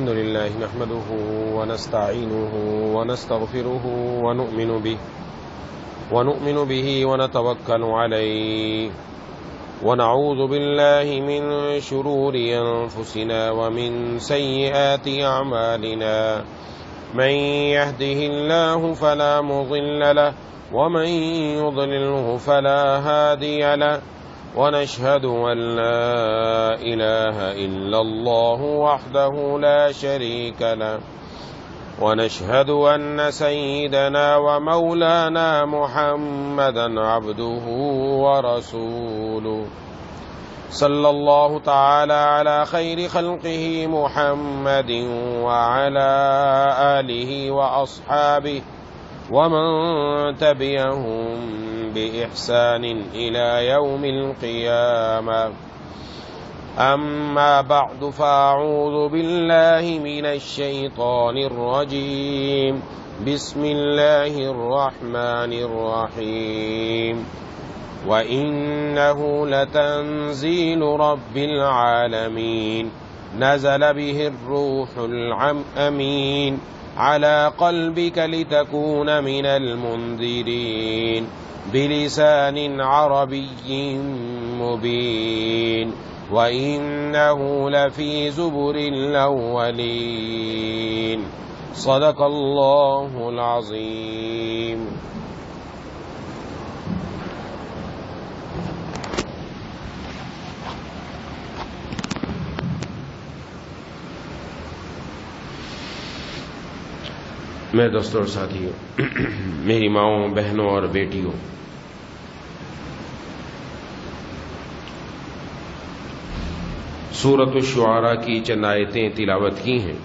الحمد لله نحمده ونستعينه ونستغفره ونؤمن به ونتوكل عليه ونعوذ بالله من شرور أنفسنا ومن سيئات أعمالنا من يهده الله فلا مضل له ومن يضلله فلا هادي له ونشهد أن لا إله إلا الله وحده لا شريك له ونشهد أن سيدنا ومولانا محمدا عبده ورسوله صلى الله تعالى على خير خلقه محمد وعلى آله وأصحابه ومن تبعهم بإحسان إلى يوم القيامة أما بعد فأعوذ بالله من الشيطان الرجيم بسم الله الرحمن الرحيم وإنه لتنزيل رب العالمين نزل به الروح الأمين على قلبك لتكون من المنذرين بلسان عربي مبين وإنه لفي زبر الأولين صدق الله العظيم. میرے دوستوں اور ساتھیوں، میری ماؤں، بہنوں اور بیٹیوں، سورۃ الشعراء کی چند آیتیں تلاوت کی ہیں۔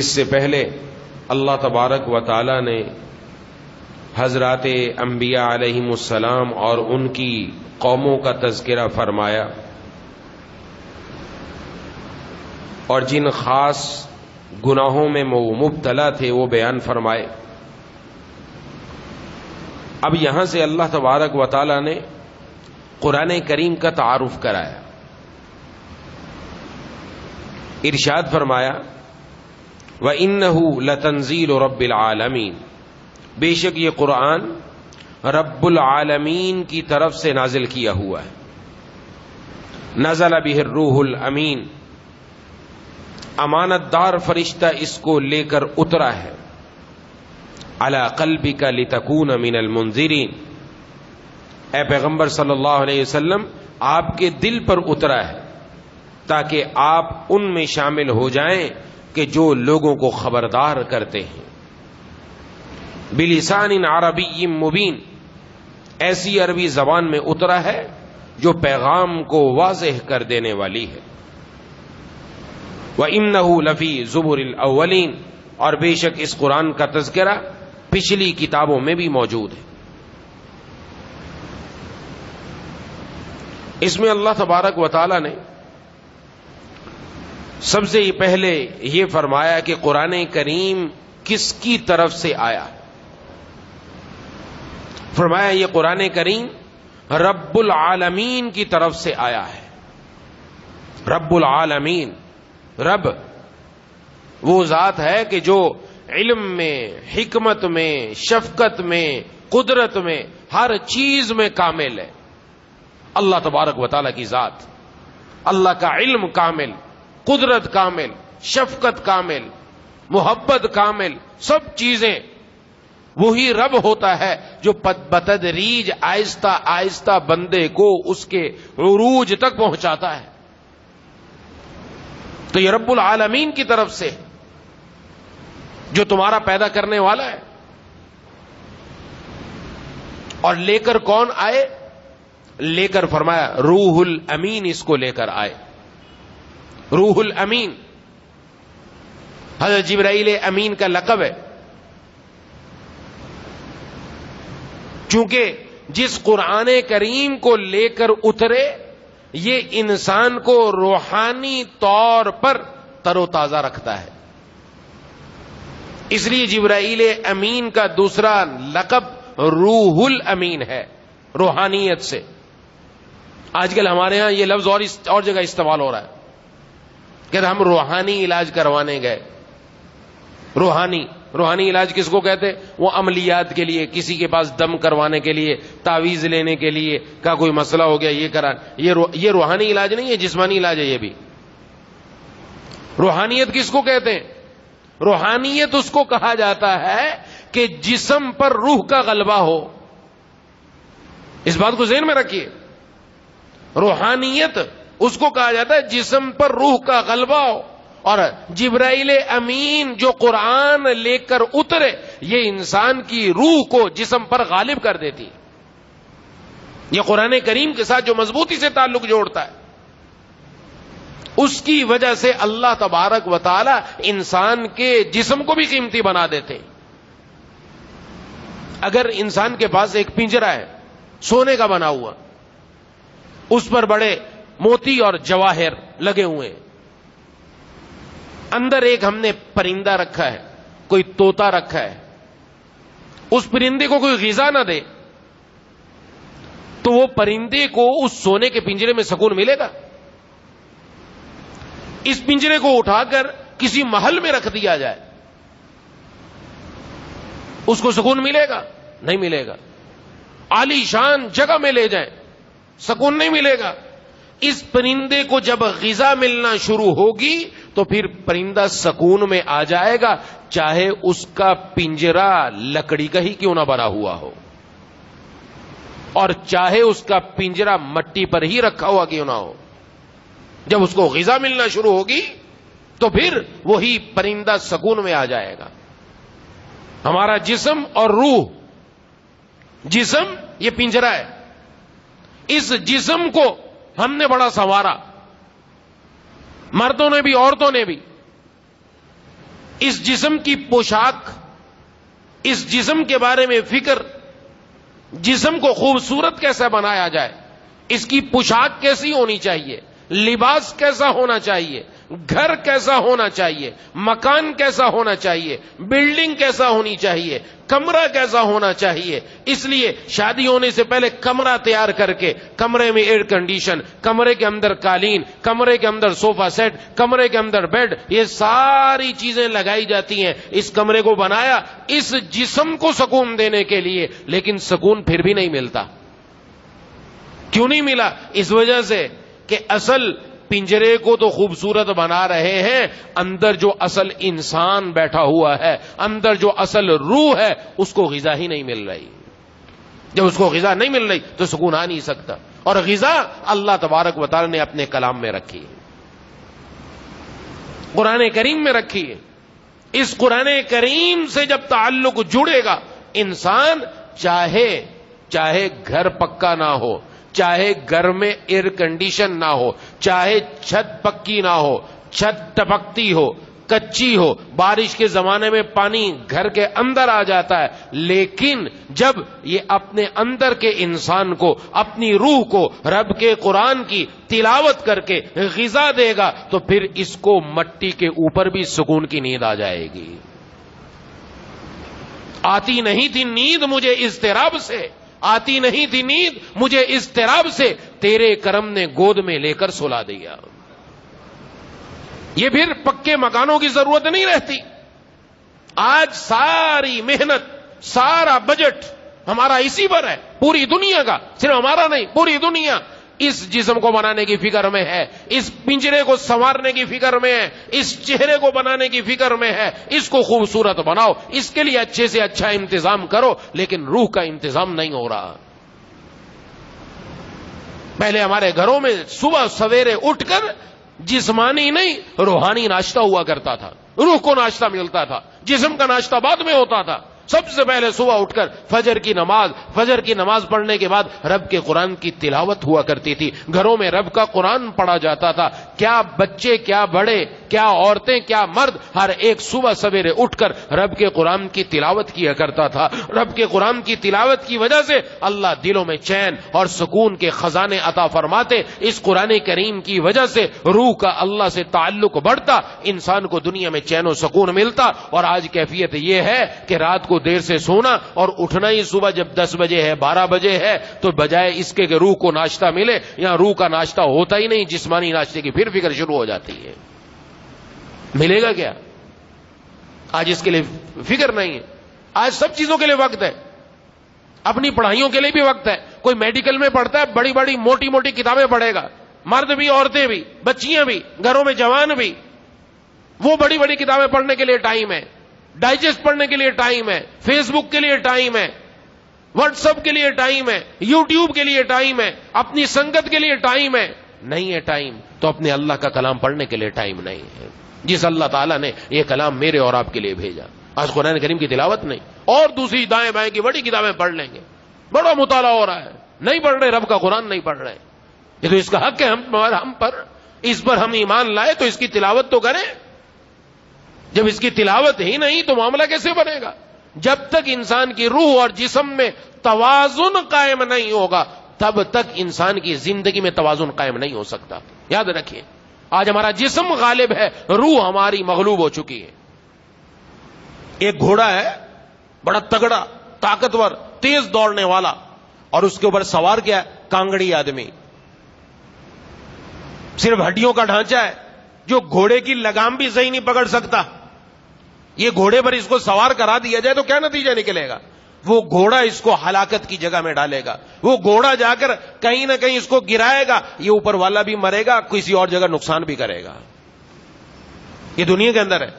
اس سے پہلے اللہ تبارک و تعالی نے حضرات انبیاء علیہم السلام اور ان کی قوموں کا تذکرہ فرمایا، اور جن خاص گناہوں میں وہ مبتلا تھے وہ بیان فرمائے۔ اب یہاں سے اللہ تبارک و تعالی نے قرآن کریم کا تعارف کرایا، ارشاد فرمایا وَإِنَّهُ لَتَنزِيلُ رَبِّ الْعَالَمِينَ، بے شک یہ قرآن رب العالمین کی طرف سے نازل کیا ہوا ہے۔ نزل بہ الروح الامین، امانت دار فرشتہ اس کو لے کر اترا ہے۔ علی قلبک لتکون من المنذرین، اے پیغمبر صلی اللہ علیہ وسلم آپ کے دل پر اترا ہے تاکہ آپ ان میں شامل ہو جائیں کہ جو لوگوں کو خبردار کرتے ہیں۔ بلسان عربی مبین، ایسی عربی زبان میں اترا ہے جو پیغام کو واضح کر دینے والی ہے۔ وَإِنَّهُ لَفِي زُبُرِ الْأَوَّلِينَ، اور بے شک اس قرآن کا تذکرہ پچھلی کتابوں میں بھی موجود ہے۔ اس میں اللہ تبارک و تعالی نے سب سے پہلے یہ فرمایا کہ قرآن کریم کس کی طرف سے آیا۔ فرمایا یہ قرآن کریم رب العالمین کی طرف سے آیا ہے۔ رب العالمین، رب وہ ذات ہے کہ جو علم میں، حکمت میں، شفقت میں، قدرت میں، ہر چیز میں کامل ہے۔ اللہ تبارک و تعالیٰ کی ذات، اللہ کا علم کامل، قدرت کامل، شفقت کامل، محبت کامل، سب چیزیں وہی رب ہوتا ہے جو بتدریج آہستہ آہستہ بندے کو اس کے عروج تک پہنچاتا ہے۔ تو یہ رب العالمین کی طرف سے جو تمہارا پیدا کرنے والا ہے، اور لے کر کون آئے؟ لے کر فرمایا روح الامین، اس کو لے کر آئے۔ روح الامین حضرت جبرائیل امین کا لقب ہے، چونکہ جس قرآن کریم کو لے کر اترے یہ انسان کو روحانی طور پر تر و تازہ رکھتا ہے۔ اس لیے جبرائیل امین کا دوسرا لقب روح الامین ہے، روحانیت سے۔ آج کل ہمارے ہاں یہ لفظ اور جگہ استعمال ہو رہا ہے کہ ہم روحانی علاج کروانے گئے. روحانی علاج کس کو کہتے؟ وہ عملیات کے لیے، کسی کے پاس دم کروانے کے لیے، تعویذ لینے کے لیے، کا کوئی مسئلہ ہو گیا یہ کرا. یہ روحانی علاج نہیں ہے، جسمانی علاج ہے یہ بھی. روحانیت کس کو کہتے ہیں؟ روحانیت اس کو کہا جاتا ہے کہ جسم پر روح کا غلبہ ہو. اس بات کو ذہن میں رکھیے. روحانیت اس کو کہا جاتا ہے جسم پر روح کا غلبہ ہو. اور جبرائیل امین جو قرآن لے کر اترے، یہ انسان کی روح کو جسم پر غالب کر دیتی. یہ قرآن کریم کے ساتھ جو مضبوطی سے تعلق جوڑتا ہے، اس کی وجہ سے اللہ تبارک و تعالی انسان کے جسم کو بھی قیمتی بنا دیتے. اگر انسان کے پاس ایک پنجرا ہے سونے کا بنا ہوا، اس پر بڑے موتی اور جواہر لگے ہوئے ہیں، اندر ایک ہم نے پرندہ رکھا ہے، کوئی طوطا رکھا ہے، اس پرندے کو کوئی غذا نہ دے تو وہ پرندے کو اس سونے کے پنجرے میں سکون ملے گا؟ اس پنجرے کو اٹھا کر کسی محل میں رکھ دیا جائے، اس کو سکون ملے گا؟ نہیں ملے گا. عالی شان جگہ میں لے جائیں، سکون نہیں ملے گا. اس پرندے کو جب غذا ملنا شروع ہوگی تو پھر پرندہ سکون میں آ جائے گا، چاہے اس کا پنجرا لکڑی کا ہی کیوں نہ بنا ہوا ہو، اور چاہے اس کا پنجرا مٹی پر ہی رکھا ہوا کیوں نہ ہو. جب اس کو غذا ملنا شروع ہوگی تو پھر وہی پرندہ سکون میں آ جائے گا. ہمارا جسم اور روح، جسم یہ پنجرا ہے، اس جسم کو ہم نے بڑا سنوارا، مردوں نے بھی عورتوں نے بھی. اس جسم کی پوشاک، اس جسم کے بارے میں فکر، جسم کو خوبصورت کیسے بنایا جائے، اس کی پوشاک کیسی ہونی چاہیے، لباس کیسا ہونا چاہیے، گھر کیسا ہونا چاہیے، مکان کیسا ہونا چاہیے، بلڈنگ کیسا ہونی چاہیے، کمرہ کیسا ہونا چاہیے. اس لیے شادی ہونے سے پہلے کمرہ تیار کر کے، کمرے میں ایئر کنڈیشن، کمرے کے اندر قالین، کمرے کے اندر صوفہ سیٹ، کمرے کے اندر بیڈ، یہ ساری چیزیں لگائی جاتی ہیں. اس کمرے کو بنایا اس جسم کو سکون دینے کے لیے، لیکن سکون پھر بھی نہیں ملتا. کیوں نہیں ملا؟ اس وجہ سے کہ اصل پنجرے کو تو خوبصورت بنا رہے ہیں، اندر جو اصل انسان بیٹھا ہوا ہے، اندر جو اصل روح ہے، اس کو غذا ہی نہیں مل رہی. جب اس کو غذا نہیں مل رہی تو سکون آ نہیں سکتا. اور غذا اللہ تبارک و تعالی نے اپنے کلام میں رکھی ہے، قرآن کریم میں رکھی ہے. اس قرآن کریم سے جب تعلق جڑے گا، انسان چاہے گھر پکا نہ ہو، چاہے گھر میں ایئر کنڈیشن نہ ہو، چاہے چھت پکی نہ ہو، چھت ٹپکتی ہو، کچی ہو، بارش کے زمانے میں پانی گھر کے اندر آ جاتا ہے، لیکن جب یہ اپنے اندر کے انسان کو، اپنی روح کو رب کے قرآن کی تلاوت کر کے غذا دے گا تو پھر اس کو مٹی کے اوپر بھی سکون کی نیند آ جائے گی. آتی نہیں تھی نیند مجھے اضطراب سے، آتی نہیں تھی نیند مجھے اضطراب سے، تیرے کرم نے گود میں لے کر سلا دیا. یہ پھر پکے مکانوں کی ضرورت نہیں رہتی. آج ساری محنت، سارا بجٹ ہمارا اسی پر ہے، پوری دنیا کا، صرف ہمارا نہیں، پوری دنیا اس جسم کو بنانے کی فکر میں ہے، اس پنجرے کو سنوارنے کی فکر میں ہے، اس چہرے کو بنانے کی فکر میں ہے. اس کو خوبصورت بناؤ، اس کے لیے اچھے سے اچھا انتظام کرو، لیکن روح کا انتظام نہیں ہو رہا. پہلے ہمارے گھروں میں صبح سویرے اٹھ کر جسمانی نہیں روحانی ناشتہ ہوا کرتا تھا، روح کو ناشتہ ملتا تھا، جسم کا ناشتہ بعد میں ہوتا تھا. سب سے پہلے صبح اٹھ کر فجر کی نماز پڑھنے کے بعد رب کے قرآن کی تلاوت ہوا کرتی تھی. گھروں میں رب کا قرآن پڑھا جاتا تھا. کیا بچے کیا بڑے کیا عورتیں کیا مرد ہر ایک صبح سویرے اٹھ کر رب کے قرآن کی تلاوت کیا کرتا تھا. رب کے قرآن کی تلاوت کی وجہ سے اللہ دلوں میں چین اور سکون کے خزانے عطا فرماتے. اس قرآن کریم کی وجہ سے روح کا اللہ سے تعلق بڑھتا, انسان کو دنیا میں چین و سکون ملتا. اور آج کیفیت یہ ہے کہ رات کو دیر سے سونا اور اٹھنا ہی صبح جب 10 بجے ہے 12 بجے ہے تو بجائے اس کے کہ روح کو ناشتہ ملے, یہاں روح کا ناشتہ ہوتا ہی نہیں, جسمانی ناشتے کی پھر فکر شروع ہو جاتی ہے. ملے گا کیا؟ آج اس کے لیے فکر نہیں ہے. آج سب چیزوں کے لیے وقت ہے, اپنی پڑھائیوں کے لیے بھی وقت ہے. کوئی میڈیکل میں پڑھتا ہے, بڑی بڑی موٹی موٹی کتابیں پڑھے گا, مرد بھی عورتیں بھی بچیاں بھی گھروں میں جوان بھی. وہ بڑی بڑی کتابیں پڑھنے کے لیے ٹائم ہے, ڈائجسٹ پڑھنے کے لیے ٹائم ہے, فیس بک کے لیے ٹائم ہے, واٹس ایپ کے لیے ٹائم ہے, یوٹیوب کے لیے ٹائم ہے, اپنی سنگت کے لیے ٹائم ہے. نہیں ہے ٹائم تو اپنے اللہ کا کلام پڑھنے کے لیے ٹائم نہیں ہے, جس اللہ تعالیٰ نے یہ کلام میرے اور آپ کے لیے بھیجا. آج قرآن کریم کی تلاوت نہیں, اور دوسری دائیں بائیں کی بڑی کتابیں پڑھ لیں گے, بڑا مطالعہ ہو رہا ہے, نہیں پڑھ رہے, رب کا قرآن نہیں پڑھ رہے. یہ تو اس کا حق ہے ہم پر, اس پر ہم ایمان لائے تو اس کی تلاوت تو کریں. جب اس کی تلاوت ہی نہیں تو معاملہ کیسے بنے گا؟ جب تک انسان کی روح اور جسم میں توازن قائم نہیں ہوگا تب تک انسان کی زندگی میں توازن قائم نہیں ہو سکتا. یاد رکھیے, آج ہمارا جسم غالب ہے, روح ہماری مغلوب ہو چکی ہے. ایک گھوڑا ہے, بڑا تگڑا, طاقتور, تیز دوڑنے والا, اور اس کے اوپر سوار کیا ہے؟ کانگڑی آدمی, صرف ہڈیوں کا ڈھانچہ ہے, جو گھوڑے کی لگام بھی صحیح نہیں پکڑ سکتا. یہ گھوڑے پر اس کو سوار کرا دیا جائے تو کیا نتیجہ نکلے گا؟ وہ گھوڑا اس کو ہلاکت کی جگہ میں ڈالے گا. وہ گھوڑا جا کر کہیں نہ کہیں اس کو گرائے گا, یہ اوپر والا بھی مرے گا, کسی اور جگہ نقصان بھی کرے گا. یہ دنیا کے اندر ہے.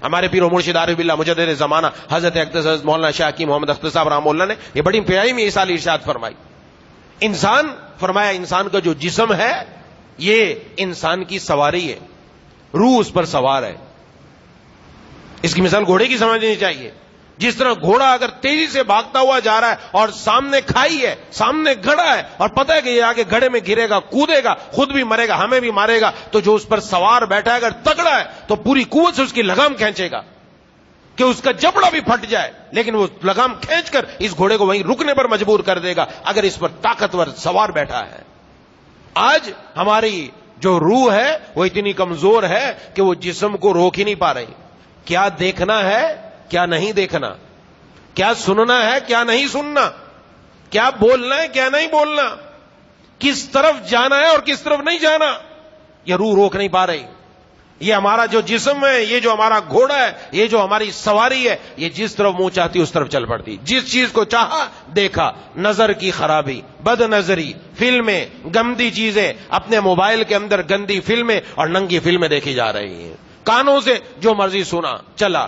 ہمارے پیر و مرشد عارف باللہ مجدد زمانہ حضرت اقدس حضرت مولانا شاہ کی محمد اختر صاحب رحمہ اللہ نے یہ بڑی پیاری میں اس سال ارشاد فرمائی. فرمایا انسان کا جو جسم ہے یہ انسان کی سواری ہے, روح اس پر سوار ہے. اس کی مثال گھوڑے کی سمجھنی چاہیے. جس طرح گھوڑا اگر تیزی سے بھاگتا ہوا جا رہا ہے اور سامنے کھائی ہے, سامنے گڑھا ہے, اور پتہ ہے کہ یہ آگے گڑھے میں گرے گا, کودے گا, خود بھی مرے گا, ہمیں بھی مارے گا, تو جو اس پر سوار بیٹھا ہے اگر تگڑا ہے تو پوری قوت سے اس کی لگام کھینچے گا کہ اس کا جبڑا بھی پھٹ جائے, لیکن وہ لگام کھینچ کر اس گھوڑے کو وہیں رکنے پر مجبور کر دے گا اگر اس پر طاقتور سوار بیٹھا ہے. آج ہماری جو روح ہے وہ اتنی کمزور ہے کہ وہ جسم کو روک ہی نہیں پا رہی. کیا دیکھنا ہے کیا نہیں دیکھنا, کیا سننا ہے کیا نہیں سننا, کیا بولنا ہے کیا نہیں بولنا, کس طرف جانا ہے اور کس طرف نہیں جانا, یہ روح روک نہیں پا رہی. یہ ہمارا جو جسم ہے, یہ جو ہمارا گھوڑا ہے, یہ جو ہماری سواری ہے, یہ جس طرف منہ چاہتی اس طرف چل پڑتی. جس چیز کو چاہا دیکھا, نظر کی خرابی, بد نظری, فلمیں, گندی چیزیں, اپنے موبائل کے اندر گندی فلمیں اور ننگی فلمیں دیکھی جا رہی ہیں. کانوں سے جو مرضی سنا, چلا,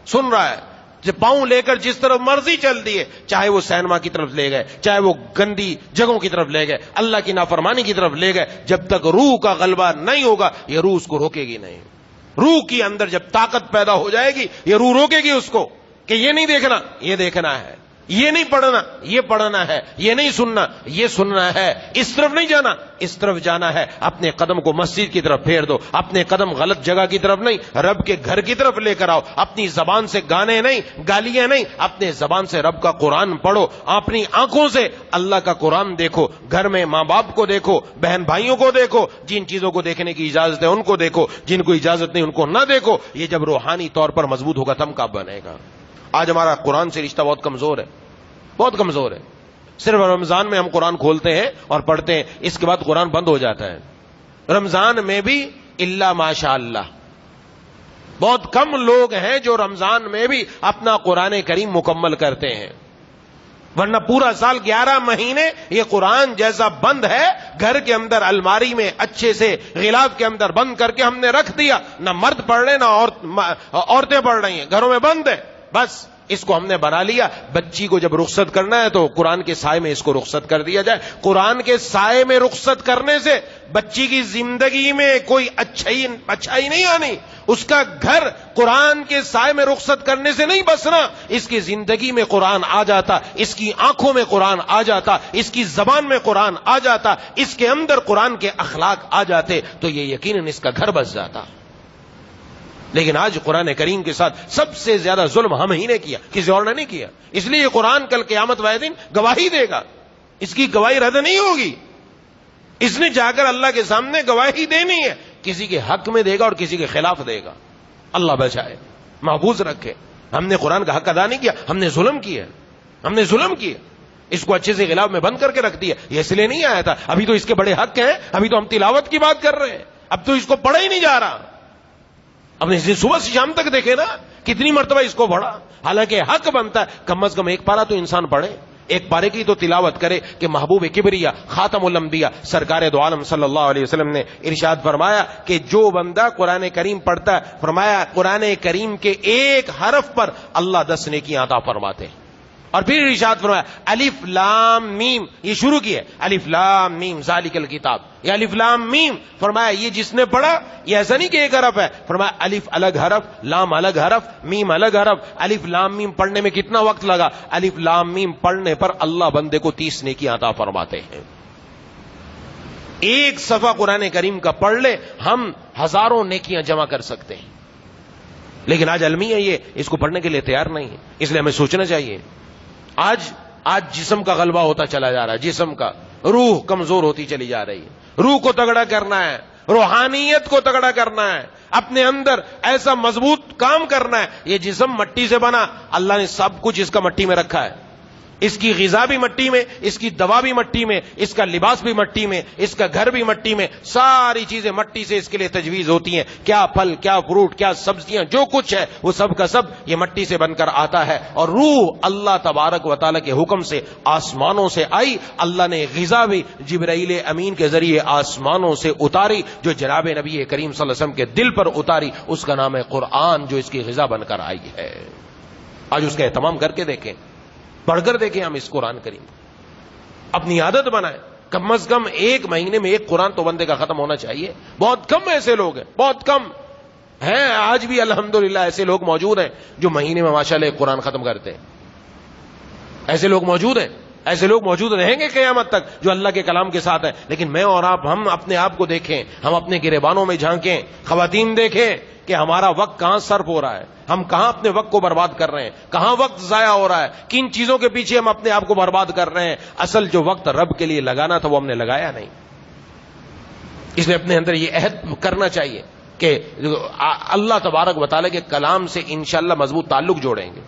سن رہا ہے, پاؤں لے کر جس طرف مرضی چل دیے, چاہے وہ سینما کی طرف لے گئے, چاہے وہ گندی جگہوں کی طرف لے گئے, اللہ کی نافرمانی کی طرف لے گئے. جب تک روح کا غلبہ نہیں ہوگا یہ روح اس کو روکے گی نہیں. روح کی اندر جب طاقت پیدا ہو جائے گی یہ روح روکے گی اس کو کہ یہ نہیں دیکھنا یہ دیکھنا ہے, یہ نہیں پڑھنا یہ پڑھنا ہے, یہ نہیں سننا یہ سننا ہے, اس طرف نہیں جانا اس طرف جانا ہے. اپنے قدم کو مسجد کی طرف پھیر دو, اپنے قدم غلط جگہ کی طرف نہیں, رب کے گھر کی طرف لے کر آؤ. اپنی زبان سے گانے نہیں, گالیاں نہیں, اپنے زبان سے رب کا قرآن پڑھو. اپنی آنکھوں سے اللہ کا قرآن دیکھو, گھر میں ماں باپ کو دیکھو, بہن بھائیوں کو دیکھو, جن چیزوں کو دیکھنے کی اجازت ہے ان کو دیکھو, جن کو اجازت نہیں ان کو نہ دیکھو. یہ جب روحانی طور پر مضبوط ہوگا تم کب بنے گا. آج ہمارا قرآن سے رشتہ بہت کمزور ہے, بہت کمزور ہے. صرف رمضان میں ہم قرآن کھولتے ہیں اور پڑھتے ہیں, اس کے بعد قرآن بند ہو جاتا ہے. رمضان میں بھی الا ماشاء اللہ, بہت کم لوگ ہیں جو رمضان میں بھی اپنا قرآن کریم مکمل کرتے ہیں, ورنہ پورا سال 11 مہینے یہ قرآن جیسا بند ہے گھر کے اندر الماری میں اچھے سے غلاف کے اندر بند کر کے ہم نے رکھ دیا. نہ مرد پڑھ رہے نہ عورتیں پڑھ رہی ہیں, گھروں میں بند ہے. بس اس کو ہم نے بنا لیا. بچی کو جب رخصت کرنا ہے تو قرآن کے سائے میں اس کو رخصت کر دیا جائے. قرآن کے سائے میں رخصت کرنے سے بچی کی زندگی میں کوئی اچھائی نہیں آنی. اس کا گھر قرآن کے سائے میں رخصت کرنے سے نہیں بسنا. اس کی زندگی میں قرآن آ جاتا, اس کی آنکھوں میں قرآن آ جاتا, اس کی زبان میں قرآن آ جاتا, اس کے اندر قرآن کے اخلاق آ جاتے, تو یہ یقیناً اس کا گھر بس جاتا. لیکن آج قرآن کریم کے ساتھ سب سے زیادہ ظلم ہم ہی نے کیا، کسی اور نے نہیں کیا. اس لیے یہ قرآن کل قیامت والے دن گواہی دے گا، اس کی گواہی رد نہیں ہوگی. اس نے جا کر اللہ کے سامنے گواہی دینی ہے، کسی کے حق میں دے گا اور کسی کے خلاف دے گا. اللہ بچائے، محفوظ رکھے. ہم نے قرآن کا حق ادا نہیں کیا، ہم نے ظلم کیا، ہم نے ظلم کیا. اس کو اچھے سے غلاف میں بند کر کے رکھ دیا. یہ اس لیے نہیں آیا تھا، ابھی تو اس کے بڑے حق ہیں، ابھی تو ہم تلاوت کی بات کر رہے ہیں، اب تو اس کو پڑھا ہی نہیں جا رہا. اب نے صبح سے شام تک دیکھے نا کتنی مرتبہ اس کو پڑھا. حالانکہ حق بنتا ہے کم از کم ایک پارا تو انسان پڑھے، ایک پارے کی تو تلاوت کرے کہ محبوب کبریا خاتم الانبیاء سرکار دو عالم صلی اللہ علیہ وسلم نے ارشاد فرمایا کہ جو بندہ قرآن کریم پڑھتا ہے، فرمایا قرآن کریم کے ایک حرف پر اللہ 10 نیکیاں عطا فرماتے ہیں. اور پھر ارشاد فرمایا الف لام میم، یہ شروع کی ہے الف لام میم ذالک الکتاب، یہ الف لام میم فرمایا یہ جس نے پڑھا، یہ ایسا نہیں کہ ایک حرف ہے، فرمایا الف الگ حرف، لام الگ حرف، میم الگ حرف. الف لام میم پڑھنے میں کتنا وقت لگا؟ الف لام میم پڑھنے پر اللہ بندے کو 30 نیکیاں عطا فرماتے ہیں. ایک صفحہ قرآن کریم کا پڑھ لے ہم ہزاروں نیکیاں جمع کر سکتے ہیں. لیکن آج المیہ یہ اس کو پڑھنے کے لیے تیار نہیں ہے. اس لیے ہمیں سوچنا چاہیے. آج جسم کا غلبہ ہوتا چلا جا رہا ہے، جسم کا، روح کمزور ہوتی چلی جا رہی ہے. روح کو تگڑا کرنا ہے، روحانیت کو تگڑا کرنا ہے، اپنے اندر ایسا مضبوط کام کرنا ہے. یہ جسم مٹی سے بنا، اللہ نے سب کچھ اس کا مٹی میں رکھا ہے. اس کی غذا بھی مٹی میں، اس کی دوا بھی مٹی میں، اس کا لباس بھی مٹی میں، اس کا گھر بھی مٹی میں، ساری چیزیں مٹی سے اس کے لیے تجویز ہوتی ہیں. کیا پھل، کیا فروٹ، کیا سبزیاں، جو کچھ ہے وہ سب کا سب یہ مٹی سے بن کر آتا ہے. اور روح اللہ تبارک و تعالیٰ کے حکم سے آسمانوں سے آئی. اللہ نے غذا بھی جبرائیل امین کے ذریعے آسمانوں سے اتاری، جو جناب نبی کریم صلی اللہ علیہ وسلم کے دل پر اتاری. اس کا نام ہے قرآن، جو اس کی غذا بن کر آئی ہے. آج اس کا اہتمام کر کے دیکھیں، پڑھ کر دیکھیں ہم اس قرآن کریم اپنی عادت بنائیں. کم از کم ایک مہینے میں ایک قرآن تو بندے کا ختم ہونا چاہیے. بہت کم ایسے لوگ ہیں، بہت کم ہیں. آج بھی الحمدللہ ایسے لوگ موجود ہیں جو مہینے میں ماشاءاللہ ایک قرآن ختم کرتے ہیں. ایسے لوگ موجود ہیں، ایسے لوگ موجود رہیں گے قیامت تک جو اللہ کے کلام کے ساتھ ہیں. لیکن میں اور آپ، ہم اپنے آپ کو دیکھیں، ہم اپنے گریبانوں میں جھانکیں. خواتین دیکھیں کہ ہمارا وقت کہاں صرف ہو رہا ہے، ہم کہاں اپنے وقت کو برباد کر رہے ہیں، کہاں وقت ضائع ہو رہا ہے، کن چیزوں کے پیچھے ہم اپنے آپ کو برباد کر رہے ہیں. اصل جو وقت رب کے لیے لگانا تھا وہ ہم نے لگایا نہیں. اس لیے اپنے اندر یہ عہد کرنا چاہیے کہ اللہ تبارک و تعالیٰ کے کلام سے انشاءاللہ مضبوط تعلق جوڑیں گے.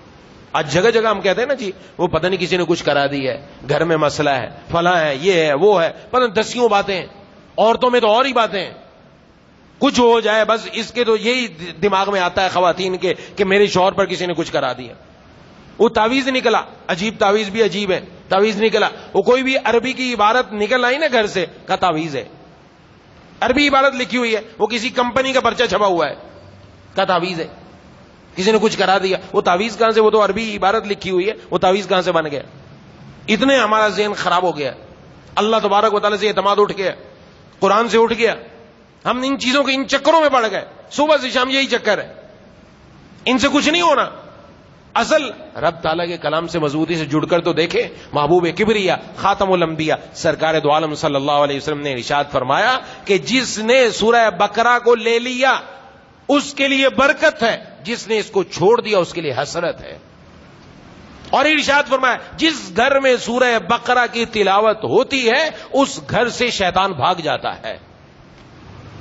آج جگہ جگہ ہم کہتے ہیں نا جی وہ پتہ نہیں کسی نے کچھ کرا دی ہے، گھر میں مسئلہ ہے، فلاں ہے، یہ ہے، وہ ہے، پتہ نہیں دسیوں باتیں ہیں. عورتوں میں تو اور ہی باتیں ہیں. کچھ ہو جائے بس اس کے تو یہی دماغ میں آتا ہے خواتین کے کہ میرے شوہر پر کسی نے کچھ کرا دیا. وہ تعویذ نکلا، عجیب تعویذ بھی عجیب ہے. تعویذ نکلا، وہ کوئی بھی عربی کی عبارت نکل آئی نا گھر سے، کا تعویذ ہے. عربی عبارت لکھی ہوئی ہے، وہ کسی کمپنی کا پرچہ چھپا ہوا ہے، کا تعویذ ہے. کسی نے کچھ کرا دیا، وہ تعویذ کہاں سے؟ وہ تو عربی عبارت لکھی ہوئی ہے، وہ تعویذ کہاں سے بن گیا؟ اتنے ہمارا ذہن خراب ہو گیا. اللہ تبارک و تعالیٰ سے اعتماد اٹھ گیا، قرآن سے اٹھ گیا. ہم ان چیزوں کے ان چکروں میں پڑ گئے. صبح سے شام یہی چکر ہے، ان سے کچھ نہیں ہونا. اصل رب تعالیٰ کے کلام سے مضبوطی سے جڑ کر تو دیکھیں. محبوب کبریا خاتم الانبیاء سرکار دو عالم صلی اللہ علیہ وسلم نے ارشاد فرمایا کہ جس نے سورہ بقرہ کو لے لیا اس کے لیے برکت ہے، جس نے اس کو چھوڑ دیا اس کے لیے حسرت ہے. اور ارشاد فرمایا جس گھر میں سورہ بقرہ کی تلاوت ہوتی ہے اس گھر سے شیطان بھاگ جاتا ہے.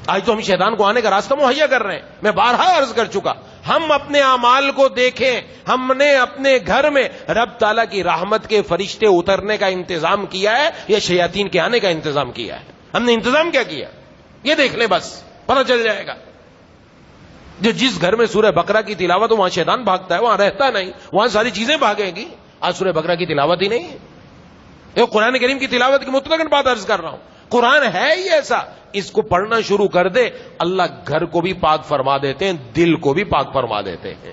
آج تو ہم شیطان کو آنے کا راستہ مہیا کر رہے ہیں. میں بارہا عرض کر چکا، ہم اپنے اعمال کو دیکھیں. ہم نے اپنے گھر میں رب تعالیٰ کی رحمت کے فرشتے اترنے کا انتظام کیا ہے یا شیاطین کے آنے کا انتظام کیا ہے؟ ہم نے انتظام کیا کیا؟ یہ دیکھ لیں، بس پتہ چل جائے گا. جو جس گھر میں سورہ بقرہ کی تلاوت ہو وہاں شیطان بھاگتا ہے، وہاں رہتا نہیں، وہاں ساری چیزیں بھاگیں گی. آج سورہ بقرہ کی تلاوت ہی نہیں ہے. یہ قرآن کریم کی تلاوت کی مطلقاً بات عرض کر رہا ہوں. قرآن ہے ہی ایسا، اس کو پڑھنا شروع کر دے اللہ گھر کو بھی پاک فرما دیتے ہیں، دل کو بھی پاک فرما دیتے ہیں.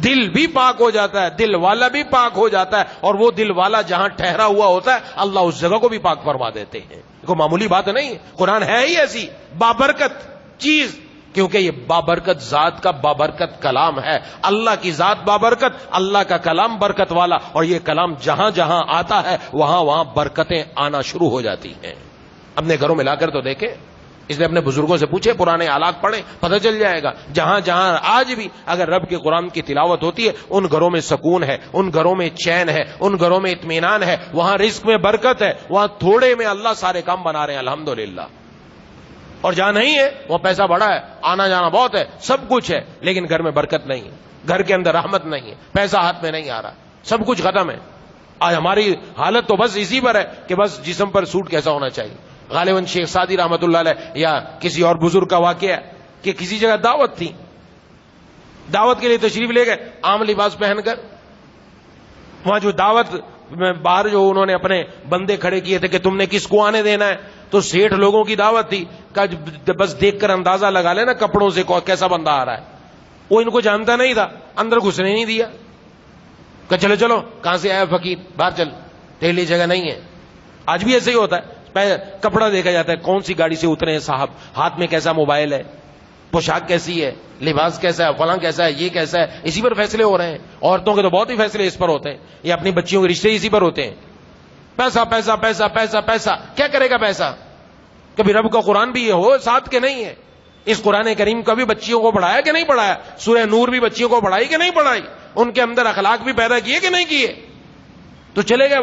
دل بھی پاک ہو جاتا ہے، دل والا بھی پاک ہو جاتا ہے. اور وہ دل والا جہاں ٹھہرا ہوا ہوتا ہے اللہ اس جگہ کو بھی پاک فرما دیتے ہیں. کوئی معمولی بات نہیں. قرآن ہے ہی ایسی بابرکت چیز، کیونکہ یہ بابرکت ذات کا بابرکت کلام ہے. اللہ کی ذات بابرکت، اللہ کا کلام برکت والا. اور یہ کلام جہاں جہاں آتا ہے وہاں وہاں برکتیں آنا شروع ہو جاتی ہیں. اپنے گھروں میں لا کر تو دیکھیں. اس لیے اپنے بزرگوں سے پوچھے، پرانے آلات پڑھیں، پتہ چل جائے گا. جہاں جہاں آج بھی اگر رب کے قرآن کی تلاوت ہوتی ہے، ان گھروں میں سکون ہے، ان گھروں میں چین ہے، ان گھروں میں اطمینان ہے، وہاں رزق میں برکت ہے، وہاں تھوڑے میں اللہ سارے کام بنا رہے ہیں الحمدللہ. اور جہاں نہیں ہے وہ پیسہ بڑا ہے، آنا جانا بہت ہے، سب کچھ ہے، لیکن گھر میں برکت نہیں ہے، گھر کے اندر رحمت نہیں ہے، پیسہ ہاتھ میں نہیں آ رہا، سب کچھ ختم ہے. آج ہماری حالت تو بس اسی پر ہے کہ بس جسم پر سوٹ کیسا ہونا چاہیے. غالباً شیخ سعدی رحمۃ اللہ علیہ یا کسی اور بزرگ کا واقعہ ہے کہ کسی جگہ دعوت تھی، دعوت کے لیے تشریف لے گئے عام لباس پہن کر. وہاں جو دعوت میں باہر جو انہوں نے اپنے بندے کھڑے کیے تھے کہ تم نے کس کو آنے دینا ہے، تو 60 لوگوں کی دعوت تھی. بس دیکھ کر اندازہ لگا لینا کپڑوں سے کیسا بندہ آ رہا ہے. وہ ان کو جانتا نہیں تھا، اندر گھسنے نہیں دیا، کہ چلو چلو کہاں سے آیا فقیر، باہر چل، تیرے لیے جگہ نہیں ہے. آج بھی ایسے ہی ہوتا ہے، کپڑا دیکھا جاتا ہے، کون سی گاڑی سے اترے ہیں صاحب، ہاتھ میں کیسا موبائل ہے، پوشاک کیسی ہے، لباس کیسا ہے، فلاں کیسا ہے، یہ کیسا ہے، اسی پر فیصلے ہو رہے ہیں. عورتوں کے تو بہت ہی فیصلے اس پر ہوتے ہیں، یا اپنی بچیوں کے رشتے اسی پر ہوتے ہیں. پیسہ پیسہ پیسہ پیسہ پیسہ، کیا کرے گا پیسہ؟ کبھی رب کا قرآن بھی یہ ہو ساتھ کے نہیں ہے. اس قرآن کریم کا بھی بچیوں کو پڑھایا کہ نہیں پڑھایا؟ سورہ نور بھی بچیوں کو پڑھائی کہ نہیں پڑھائی؟ ان کے اندر اخلاق بھی پیدا کیے کہ نہیں کیے؟ تو چلے گئے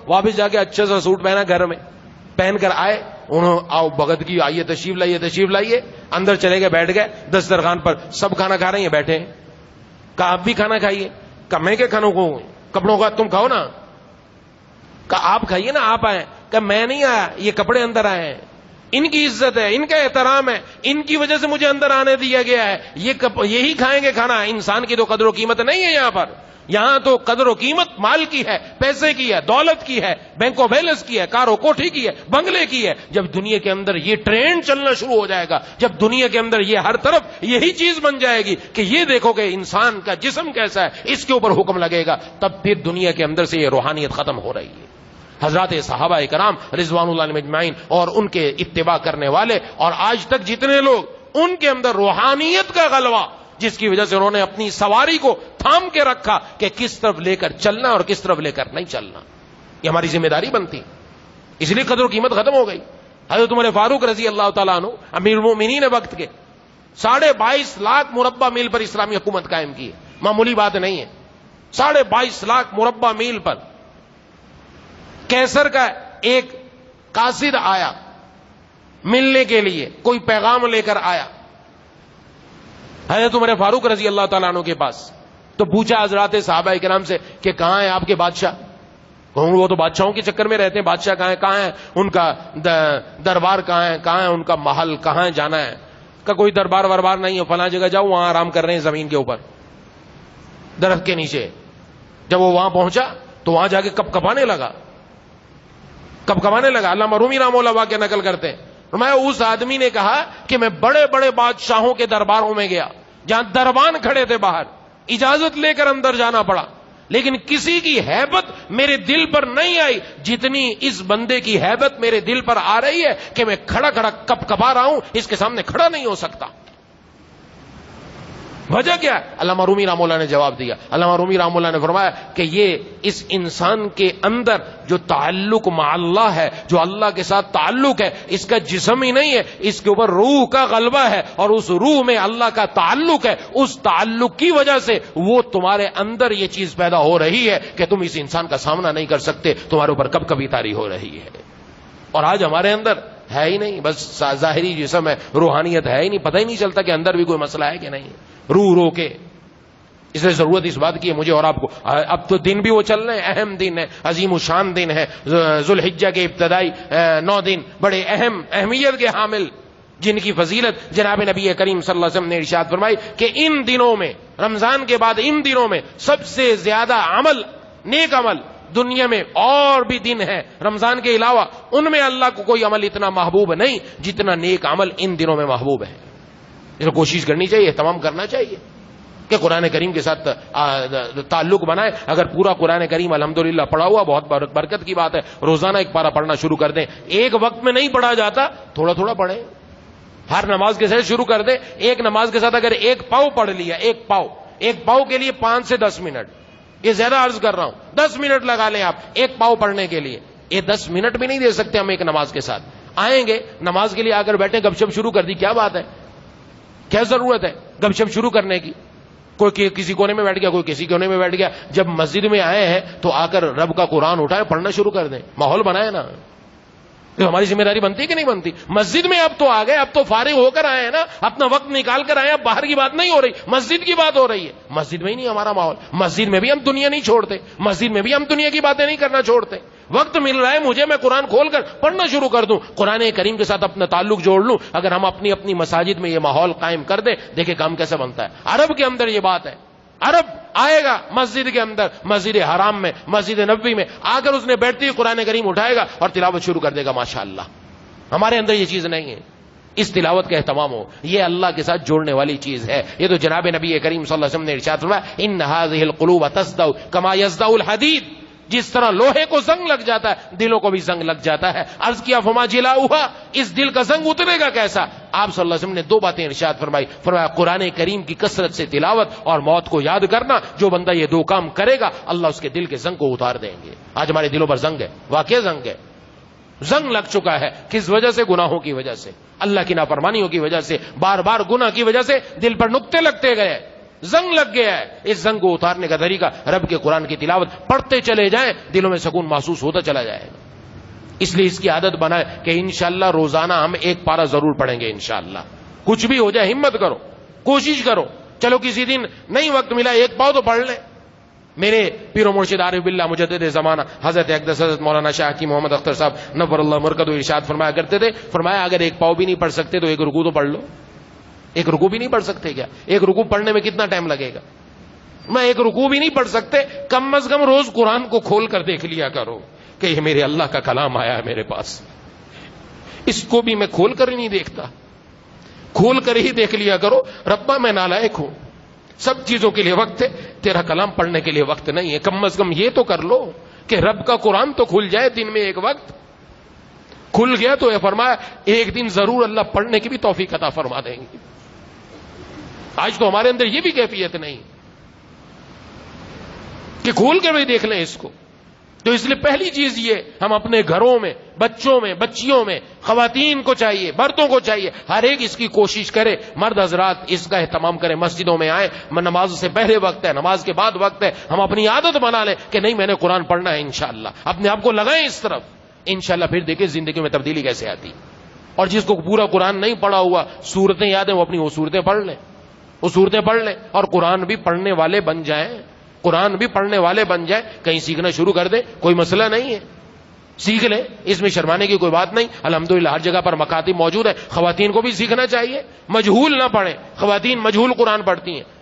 واپس جا کے اچھا سا سوٹ پہنا گھر میں پہن کر آئے. انہوں آؤ بھگت کی، آئیے تشریف لائیے. اندر چلے گئے، بیٹھ گئے دسترخوان پر، سب کھانا کھا رہے ہیں، بیٹھے ہیں. کہا آپ بھی کھانا کھائیے. کہا میں کیا کھانوں کو، کپڑوں کا تم کھاؤ نا. کہا آپ کھائیے نا، آپ آئے. کہا میں نہیں آیا، یہ کپڑے اندر آئے ہیں، ان کی عزت ہے، ان کا احترام ہے، ان کی وجہ سے مجھے اندر آنے دیا گیا ہے. یہی کھائیں گے کھانا. انسان کی تو قدر و قیمت نہیں ہے یہاں پر. یہاں تو قدر و قیمت مال کی ہے، پیسے کی ہے، دولت کی ہے، بینک و بیلنس کی ہے، کار و کوٹھی کی ہے، بنگلے کی ہے. جب دنیا کے اندر یہ ٹرینڈ چلنا شروع ہو جائے گا، جب دنیا کے اندر یہ ہر طرف یہی چیز بن جائے گی کہ یہ دیکھو کہ انسان کا جسم کیسا ہے، اس کے اوپر حکم لگے گا، تب پھر دنیا کے اندر سے یہ روحانیت ختم ہو رہی ہے. حضرات صحابہ کرام رضوان اللہ علیہم اجمعین اور ان کے اتباع کرنے والے اور آج تک جتنے لوگ، ان کے اندر روحانیت کا غلبہ، جس کی وجہ سے انہوں نے اپنی سواری کو تھام کے رکھا کہ کس طرف لے کر چلنا اور کس طرف لے کر نہیں چلنا. یہ ہماری ذمہ داری بنتی. اس لیے قدر و قیمت ختم ہو گئی. حضرت عمر فاروق رضی اللہ تعالیٰ عنہ امیر المومنین وقت کے 22.5 لاکھ مربع میل پر اسلامی حکومت قائم کی ہے. معمولی بات نہیں ہے. 22.5 لاکھ مربع میل پر. کیسر کا ایک قاصد آیا ملنے کے لیے، کوئی پیغام لے کر آیا حضرت عمر فاروق رضی اللہ تعالیٰ عنہ کے پاس. تو پوچھا حضرات صحابہ کرام سے کہ کہاں ہیں آپ کے بادشاہ؟ وہ تو بادشاہوں کے چکر میں رہتے ہیں، بادشاہ کہاں ہیں، ان کا دربار کہاں ہے ان کا محل کہاں جانا ہے؟ کہ کوئی دربار وربار نہیں ہے، فلاں جگہ جاؤ، وہاں آرام کر رہے ہیں زمین کے اوپر درخت کے نیچے. جب وہ وہاں پہنچا تو وہاں جا کے کپ کپانے لگا. علامہ رومی رحمہ اللہ واقعہ نقل کرتے ہیں، اس آدمی نے کہا کہ میں بڑے بڑے بادشاہوں کے درباروں میں گیا جہاں دربان کھڑے تھے، باہر اجازت لے کر اندر جانا پڑا، لیکن کسی کی ہیبت میرے دل پر نہیں آئی جتنی اس بندے کی ہیبت میرے دل پر آ رہی ہے کہ میں کھڑا کپ کپا رہا ہوں، اس کے سامنے کھڑا نہیں ہو سکتا. وجہ کیا ہے؟ علامہ رومی رحمہ اللہ نے جواب دیا. علامہ رومی رحمہ اللہ نے فرمایا کہ یہ اس انسان کے اندر جو تعلق مع اللہ ہے، جو اللہ کے ساتھ تعلق ہے، اس کا جسم ہی نہیں ہے، اس کے اوپر روح کا غلبہ ہے، اور اس روح میں اللہ کا تعلق ہے. اس تعلق کی وجہ سے وہ تمہارے اندر یہ چیز پیدا ہو رہی ہے کہ تم اس انسان کا سامنا نہیں کر سکتے، تمہارے اوپر کب کبھی طاری ہو رہی ہے. اور آج ہمارے اندر ہے ہی نہیں، بس ظاہری جسم ہے، روحانیت ہے ہی نہیں، پتہ ہی نہیں چلتا کہ اندر بھی کوئی مسئلہ ہے کہ نہیں. رو کے اس لیے ضرورت اس بات کی ہے مجھے اور آپ کو. اب تو دن بھی وہ چل رہے ہیں، اہم دن ہے، عظیم و شان دن ہے، ذوالحجہ کے ابتدائی 9 دن بڑے اہمیت کے حامل، جن کی فضیلت جناب نبی کریم صلی اللہ علیہ وسلم نے ارشاد فرمائی کہ ان دنوں میں، رمضان کے بعد ان دنوں میں سب سے زیادہ عمل، نیک عمل دنیا میں اور بھی دن ہے رمضان کے علاوہ، ان میں اللہ کو کوئی عمل اتنا محبوب نہیں جتنا نیک عمل ان دنوں میں محبوب ہے. اس کو کوشش کرنی چاہیے، اہتمام کرنا چاہیے کہ قرآن کریم کے ساتھ تعلق بنائے. اگر پورا قرآن کریم الحمدللہ پڑھا ہوا بہت برکت کی بات ہے. روزانہ ایک پارہ پڑھنا شروع کر دیں. ایک وقت میں نہیں پڑھا جاتا، تھوڑا تھوڑا پڑھیں. ہر نماز کے ساتھ شروع کر دیں. ایک نماز کے ساتھ اگر ایک پاؤ پڑھ لیا، ایک پاؤ کے لیے 5 سے 10 منٹ، یہ زیادہ عرض کر رہا ہوں، 10 منٹ لگا لیں آپ ایک پاؤ پڑھنے کے لیے. یہ 10 منٹ بھی نہیں دے سکتے ہم ایک نماز کے ساتھ. آئیں گے نماز کے لیے آ کر بیٹھے گپ شپ شروع کر دی, کیا بات ہے, کیا ضرورت ہے گپ شپ شروع کرنے کی؟ کوئی کسی کونے میں بیٹھ گیا, کوئی کسی کونے میں بیٹھ گیا. جب مسجد میں آئے ہیں تو آ کر رب کا قرآن اٹھائے پڑھنا شروع کر دیں, ماحول بنائے نا. تو ہماری ذمہ داری بنتی کہ نہیں بنتی؟ مسجد میں اب تو آ گئے, اب تو فارغ ہو کر آئے ہیں نا, اپنا وقت نکال کر آئے ہیں. باہر کی بات نہیں ہو رہی, مسجد کی بات ہو رہی ہے. مسجد میں ہی نہیں ہمارا ماحول, مسجد میں بھی ہم دنیا نہیں چھوڑتے, مسجد میں بھی ہم دنیا کی باتیں نہیں کرنا چھوڑتے. وقت مل رہا ہے مجھے, میں قرآن کھول کر پڑھنا شروع کر دوں, قرآن کریم کے ساتھ اپنا تعلق جوڑ لوں. اگر ہم اپنی اپنی مساجد میں یہ ماحول قائم کر دیں, دیکھیں کام کیسے بنتا ہے. عرب کے اندر یہ بات ہے, عرب آئے گا مسجد کے اندر, مسجد حرام میں, مسجد نبوی میں آ کر اس نے بیٹھتے ہی قرآن کریم اٹھائے گا اور تلاوت شروع کر دے گا. ماشاءاللہ, ہمارے اندر یہ چیز نہیں ہے. اس تلاوت کا اہتمام ہو, یہ اللہ کے ساتھ جوڑنے والی چیز ہے. یہ تو جناب نبی کریم صلی اللہ علیہ وسلم نے ارشاد فرمایا, ان هذه القلوب تصدع كما يصدع الحديد. جس طرح لوہے کو زنگ لگ جاتا ہے, دلوں کو بھی زنگ لگ جاتا ہے. عرض کیا فما جلاؤها, اس دل کا زنگ اترے گا کیسا؟ آپ صلی اللہ علیہ وسلم نے دو باتیں ارشاد فرمائی. فرمایا قرآن کریم کی کثرت سے تلاوت اور موت کو یاد کرنا. جو بندہ یہ دو کام کرے گا اللہ اس کے دل کے زنگ کو اتار دیں گے. آج ہمارے دلوں پر زنگ ہے, واقعی زنگ ہے, زنگ لگ چکا ہے. کس وجہ سے؟ گناہوں کی وجہ سے, اللہ کی نافرمانیوں کی وجہ سے, بار بار گناہ کی وجہ سے دل پر نقطے لگتے گئے, زنگ لگ گیا ہے. اس زنگ کو اتارنے کا طریقہ رب کے قرآن کی تلاوت پڑھتے چلے جائیں, دلوں میں سکون محسوس ہوتا چلا جائے گا. اس لیے اس کی عادت بنائے کہ انشاءاللہ روزانہ ہم ایک پارہ ضرور پڑھیں گے. انشاءاللہ کچھ بھی ہو جائے ہمت کرو, کوشش کرو. چلو کسی دن نہیں وقت ملا, ایک پاؤ تو پڑھ لیں. میرے پیر و مرشد عارف باللہ مجدد زمانہ حضرت اقدس حضرت مولانا شاہ کی محمد اختر صاحب نور اللہ مرکز ارشاد فرمایا کرتے تھے, فرمایا اگر ایک پاؤ بھی نہیں پڑھ سکتے تو ایک رکوع تو پڑھ لو. ایک رکوع بھی نہیں پڑھ سکتے کیا؟ ایک رکوع پڑھنے میں کتنا ٹائم لگے گا؟ میں ایک رکوع بھی نہیں پڑھ سکتے, کم از کم روز قرآن کو کھول کر دیکھ لیا کرو کہ یہ میرے اللہ کا کلام آیا ہے میرے پاس. اس کو بھی میں کھول کر ہی نہیں دیکھتا, کھول کر ہی دیکھ لیا کرو. ربا میں نالائق ہوں, سب چیزوں کے لیے وقت ہے, تیرا کلام پڑھنے کے لیے وقت نہیں ہے. کم از کم یہ تو کر لو کہ رب کا قرآن تو کھل جائے دن میں ایک وقت. کھل گیا تو یہ فرمایا ایک دن ضرور اللہ پڑھنے کی بھی توفیق عطا فرما دیں گے. آج تو ہمارے اندر یہ بھی کیفیت نہیں کہ کھول کے بھی دیکھ لیں اس کو. تو اس لیے پہلی چیز یہ, ہم اپنے گھروں میں, بچوں میں, بچیوں میں, خواتین کو چاہیے, مردوں کو چاہیے, ہر ایک اس کی کوشش کرے. مرد حضرات اس کا اہتمام کریں, مسجدوں میں آئیں, نماز سے پہلے وقت ہے, نماز کے بعد وقت ہے. ہم اپنی عادت بنا لیں کہ نہیں میں نے قرآن پڑھنا ہے. انشاءاللہ اپنے آپ کو لگائیں اس طرف, انشاءاللہ پھر دیکھیں زندگی میں تبدیلی کیسے آتی. اور جس کو پورا قرآن نہیں پڑھا ہوا, سورتیں یاد ہیں, وہ اپنی وہ صورتیں پڑھ لیں, وہ صورتیں پڑھ لیں اور قرآن بھی پڑھنے والے بن جائیں. قرآن بھی پڑھنے والے بن جائیں, کہیں سیکھنا شروع کر دیں, کوئی مسئلہ نہیں ہے, سیکھ لیں, اس میں شرمانے کی کوئی بات نہیں. الحمدللہ ہر جگہ پر مکاتب موجود ہے, خواتین کو بھی سیکھنا چاہیے. مجہول نہ پڑھیں, خواتین مجہول قرآن پڑھتی ہیں,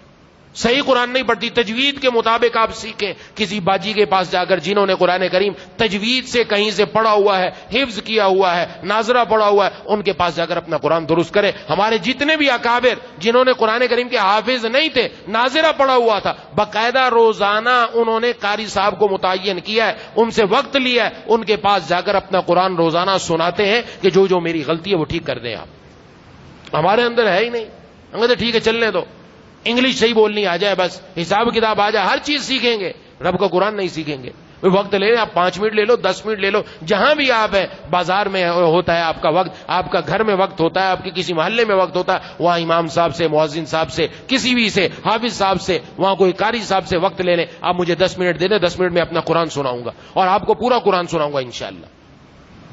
صحیح قرآن نہیں پڑھتی. تجوید کے مطابق آپ سیکھیں, کسی باجی کے پاس جا کر جنہوں نے قرآن کریم تجوید سے کہیں سے پڑھا ہوا ہے, حفظ کیا ہوا ہے, ناظرہ پڑھا ہوا ہے, ان کے پاس جا کر اپنا قرآن درست کرے. ہمارے جتنے بھی اکابر جنہوں نے قرآن کریم کے حافظ نہیں تھے, ناظرہ پڑھا ہوا تھا, باقاعدہ روزانہ انہوں نے قاری صاحب کو متعین کیا ہے, ان سے وقت لیا ہے, ان کے پاس جا کر اپنا قرآن روزانہ سناتے ہیں کہ جو جو میری غلطی ہے وہ ٹھیک کر دیں آپ. ہمارے اندر ہے ہی نہیں, ہم کہتے ٹھیک ہے چلنے دو, انگلش صحیح بولنی آ جائے, بس حساب کتاب آ جائے, ہر چیز سیکھیں گے, رب کا قرآن نہیں سیکھیں گے. وقت لے لیں آپ, 5 منٹ لے لو, 10 منٹ لے لو, جہاں بھی آپ ہیں, بازار میں ہوتا ہے آپ کا وقت, آپ کا گھر میں وقت ہوتا ہے, آپ کے کسی محلے میں وقت ہوتا ہے, وہاں امام صاحب سے, مؤذن صاحب سے, کسی بھی سے, حافظ صاحب سے, وہاں کوئی قاری صاحب سے وقت لے لیں. آپ مجھے 10 منٹ دے دیں, 10 منٹ میں اپنا قرآن سناؤں گا اور آپ کو پورا قرآن سناؤں گا انشاءاللہ.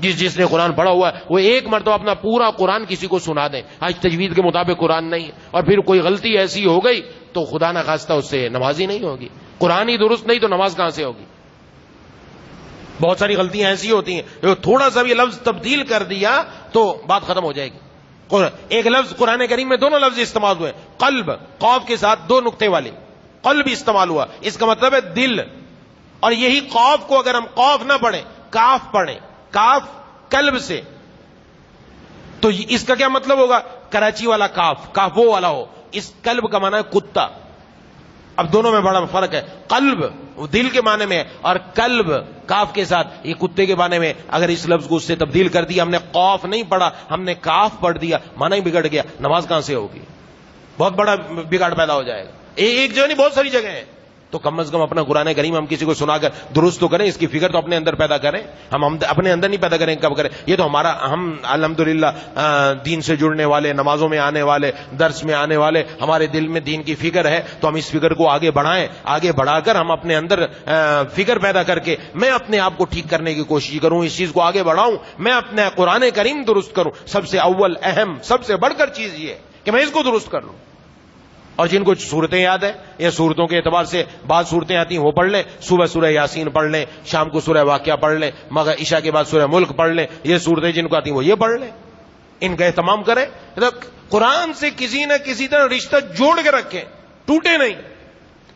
جس نے قرآن پڑھا ہوا ہے وہ ایک مرتبہ اپنا پورا قرآن کسی کو سنا دیں. آج تجوید کے مطابق قرآن نہیں ہے, اور پھر کوئی غلطی ایسی ہو گئی تو خدا نہ خواستہ اس سے نماز ہی نہیں ہوگی. قرآن ہی درست نہیں تو نماز کہاں سے ہوگی؟ بہت ساری غلطیاں ایسی ہوتی ہیں, تھوڑا سا بھی لفظ تبدیل کر دیا تو بات ختم ہو جائے گی. ایک لفظ قرآن کریم میں دونوں لفظ استعمال ہوئے, قلب, قاف کے ساتھ 2 نقطے والے, قلب استعمال ہوا, اس کا مطلب ہے دل. اور یہی قاف کو اگر ہم قاف نہ پڑھیں, کاف پڑھیں, کاف قلب سے, تو اس کا کیا مطلب ہوگا؟ کراچی والا کاف, کاف وہ والا ہو. اس قلب کا معنی ہے کتا. اب دونوں میں بڑا فرق ہے. قلب دل کے معنی میں اور قلب کاف کے ساتھ یہ کتے کے معنی میں. اگر اس لفظ کو اس سے تبدیل کر دیا, ہم نے قاف نہیں پڑھا, ہم نے کاف پڑھ دیا, معنی ہی بگڑ گیا, نماز کہاں سے ہوگی؟ بہت بڑا بگاڑ پیدا ہو جائے گا. ایک جگہ نہیں, بہت ساری جگہ ہیں. تو کم از کم اپنا قرآن کریم ہم کسی کو سنا کر درست تو کریں, اس کی فکر تو اپنے اندر پیدا کریں. ہم اپنے اندر نہیں پیدا کریں, کب کریں؟ یہ تو ہم الحمدللہ دین سے جڑنے والے, نمازوں میں آنے والے, درس میں آنے والے, ہمارے دل میں دین کی فکر ہے, تو ہم اس فکر کو آگے بڑھائیں. آگے بڑھا کر ہم اپنے اندر فکر پیدا کر کے میں اپنے آپ کو ٹھیک کرنے کی کوشش کروں, اس چیز کو آگے بڑھاؤں, میں اپنا قرآن کریم درست کروں. سب سے اول اہم, سب سے بڑھ کر چیز یہ ہے کہ میں اس کو درست کر لوں. اور جن کو صورتیں یاد ہیں یا صورتوں کے اعتبار سے بعض صورتیں آتی ہیں وہ پڑھ لیں. صبح سورہ یاسین پڑھ لیں, شام کو سورہ واقعہ پڑھ لیں, مگر عشاء کے بعد سورہ ملک پڑھ لیں. یہ صورتیں جن کو آتی ہیں وہ یہ پڑھ لیں, ان کا اہتمام کریں. قرآن سے کسی نہ کسی طرح رشتہ جوڑ کے رکھیں, ٹوٹے نہیں,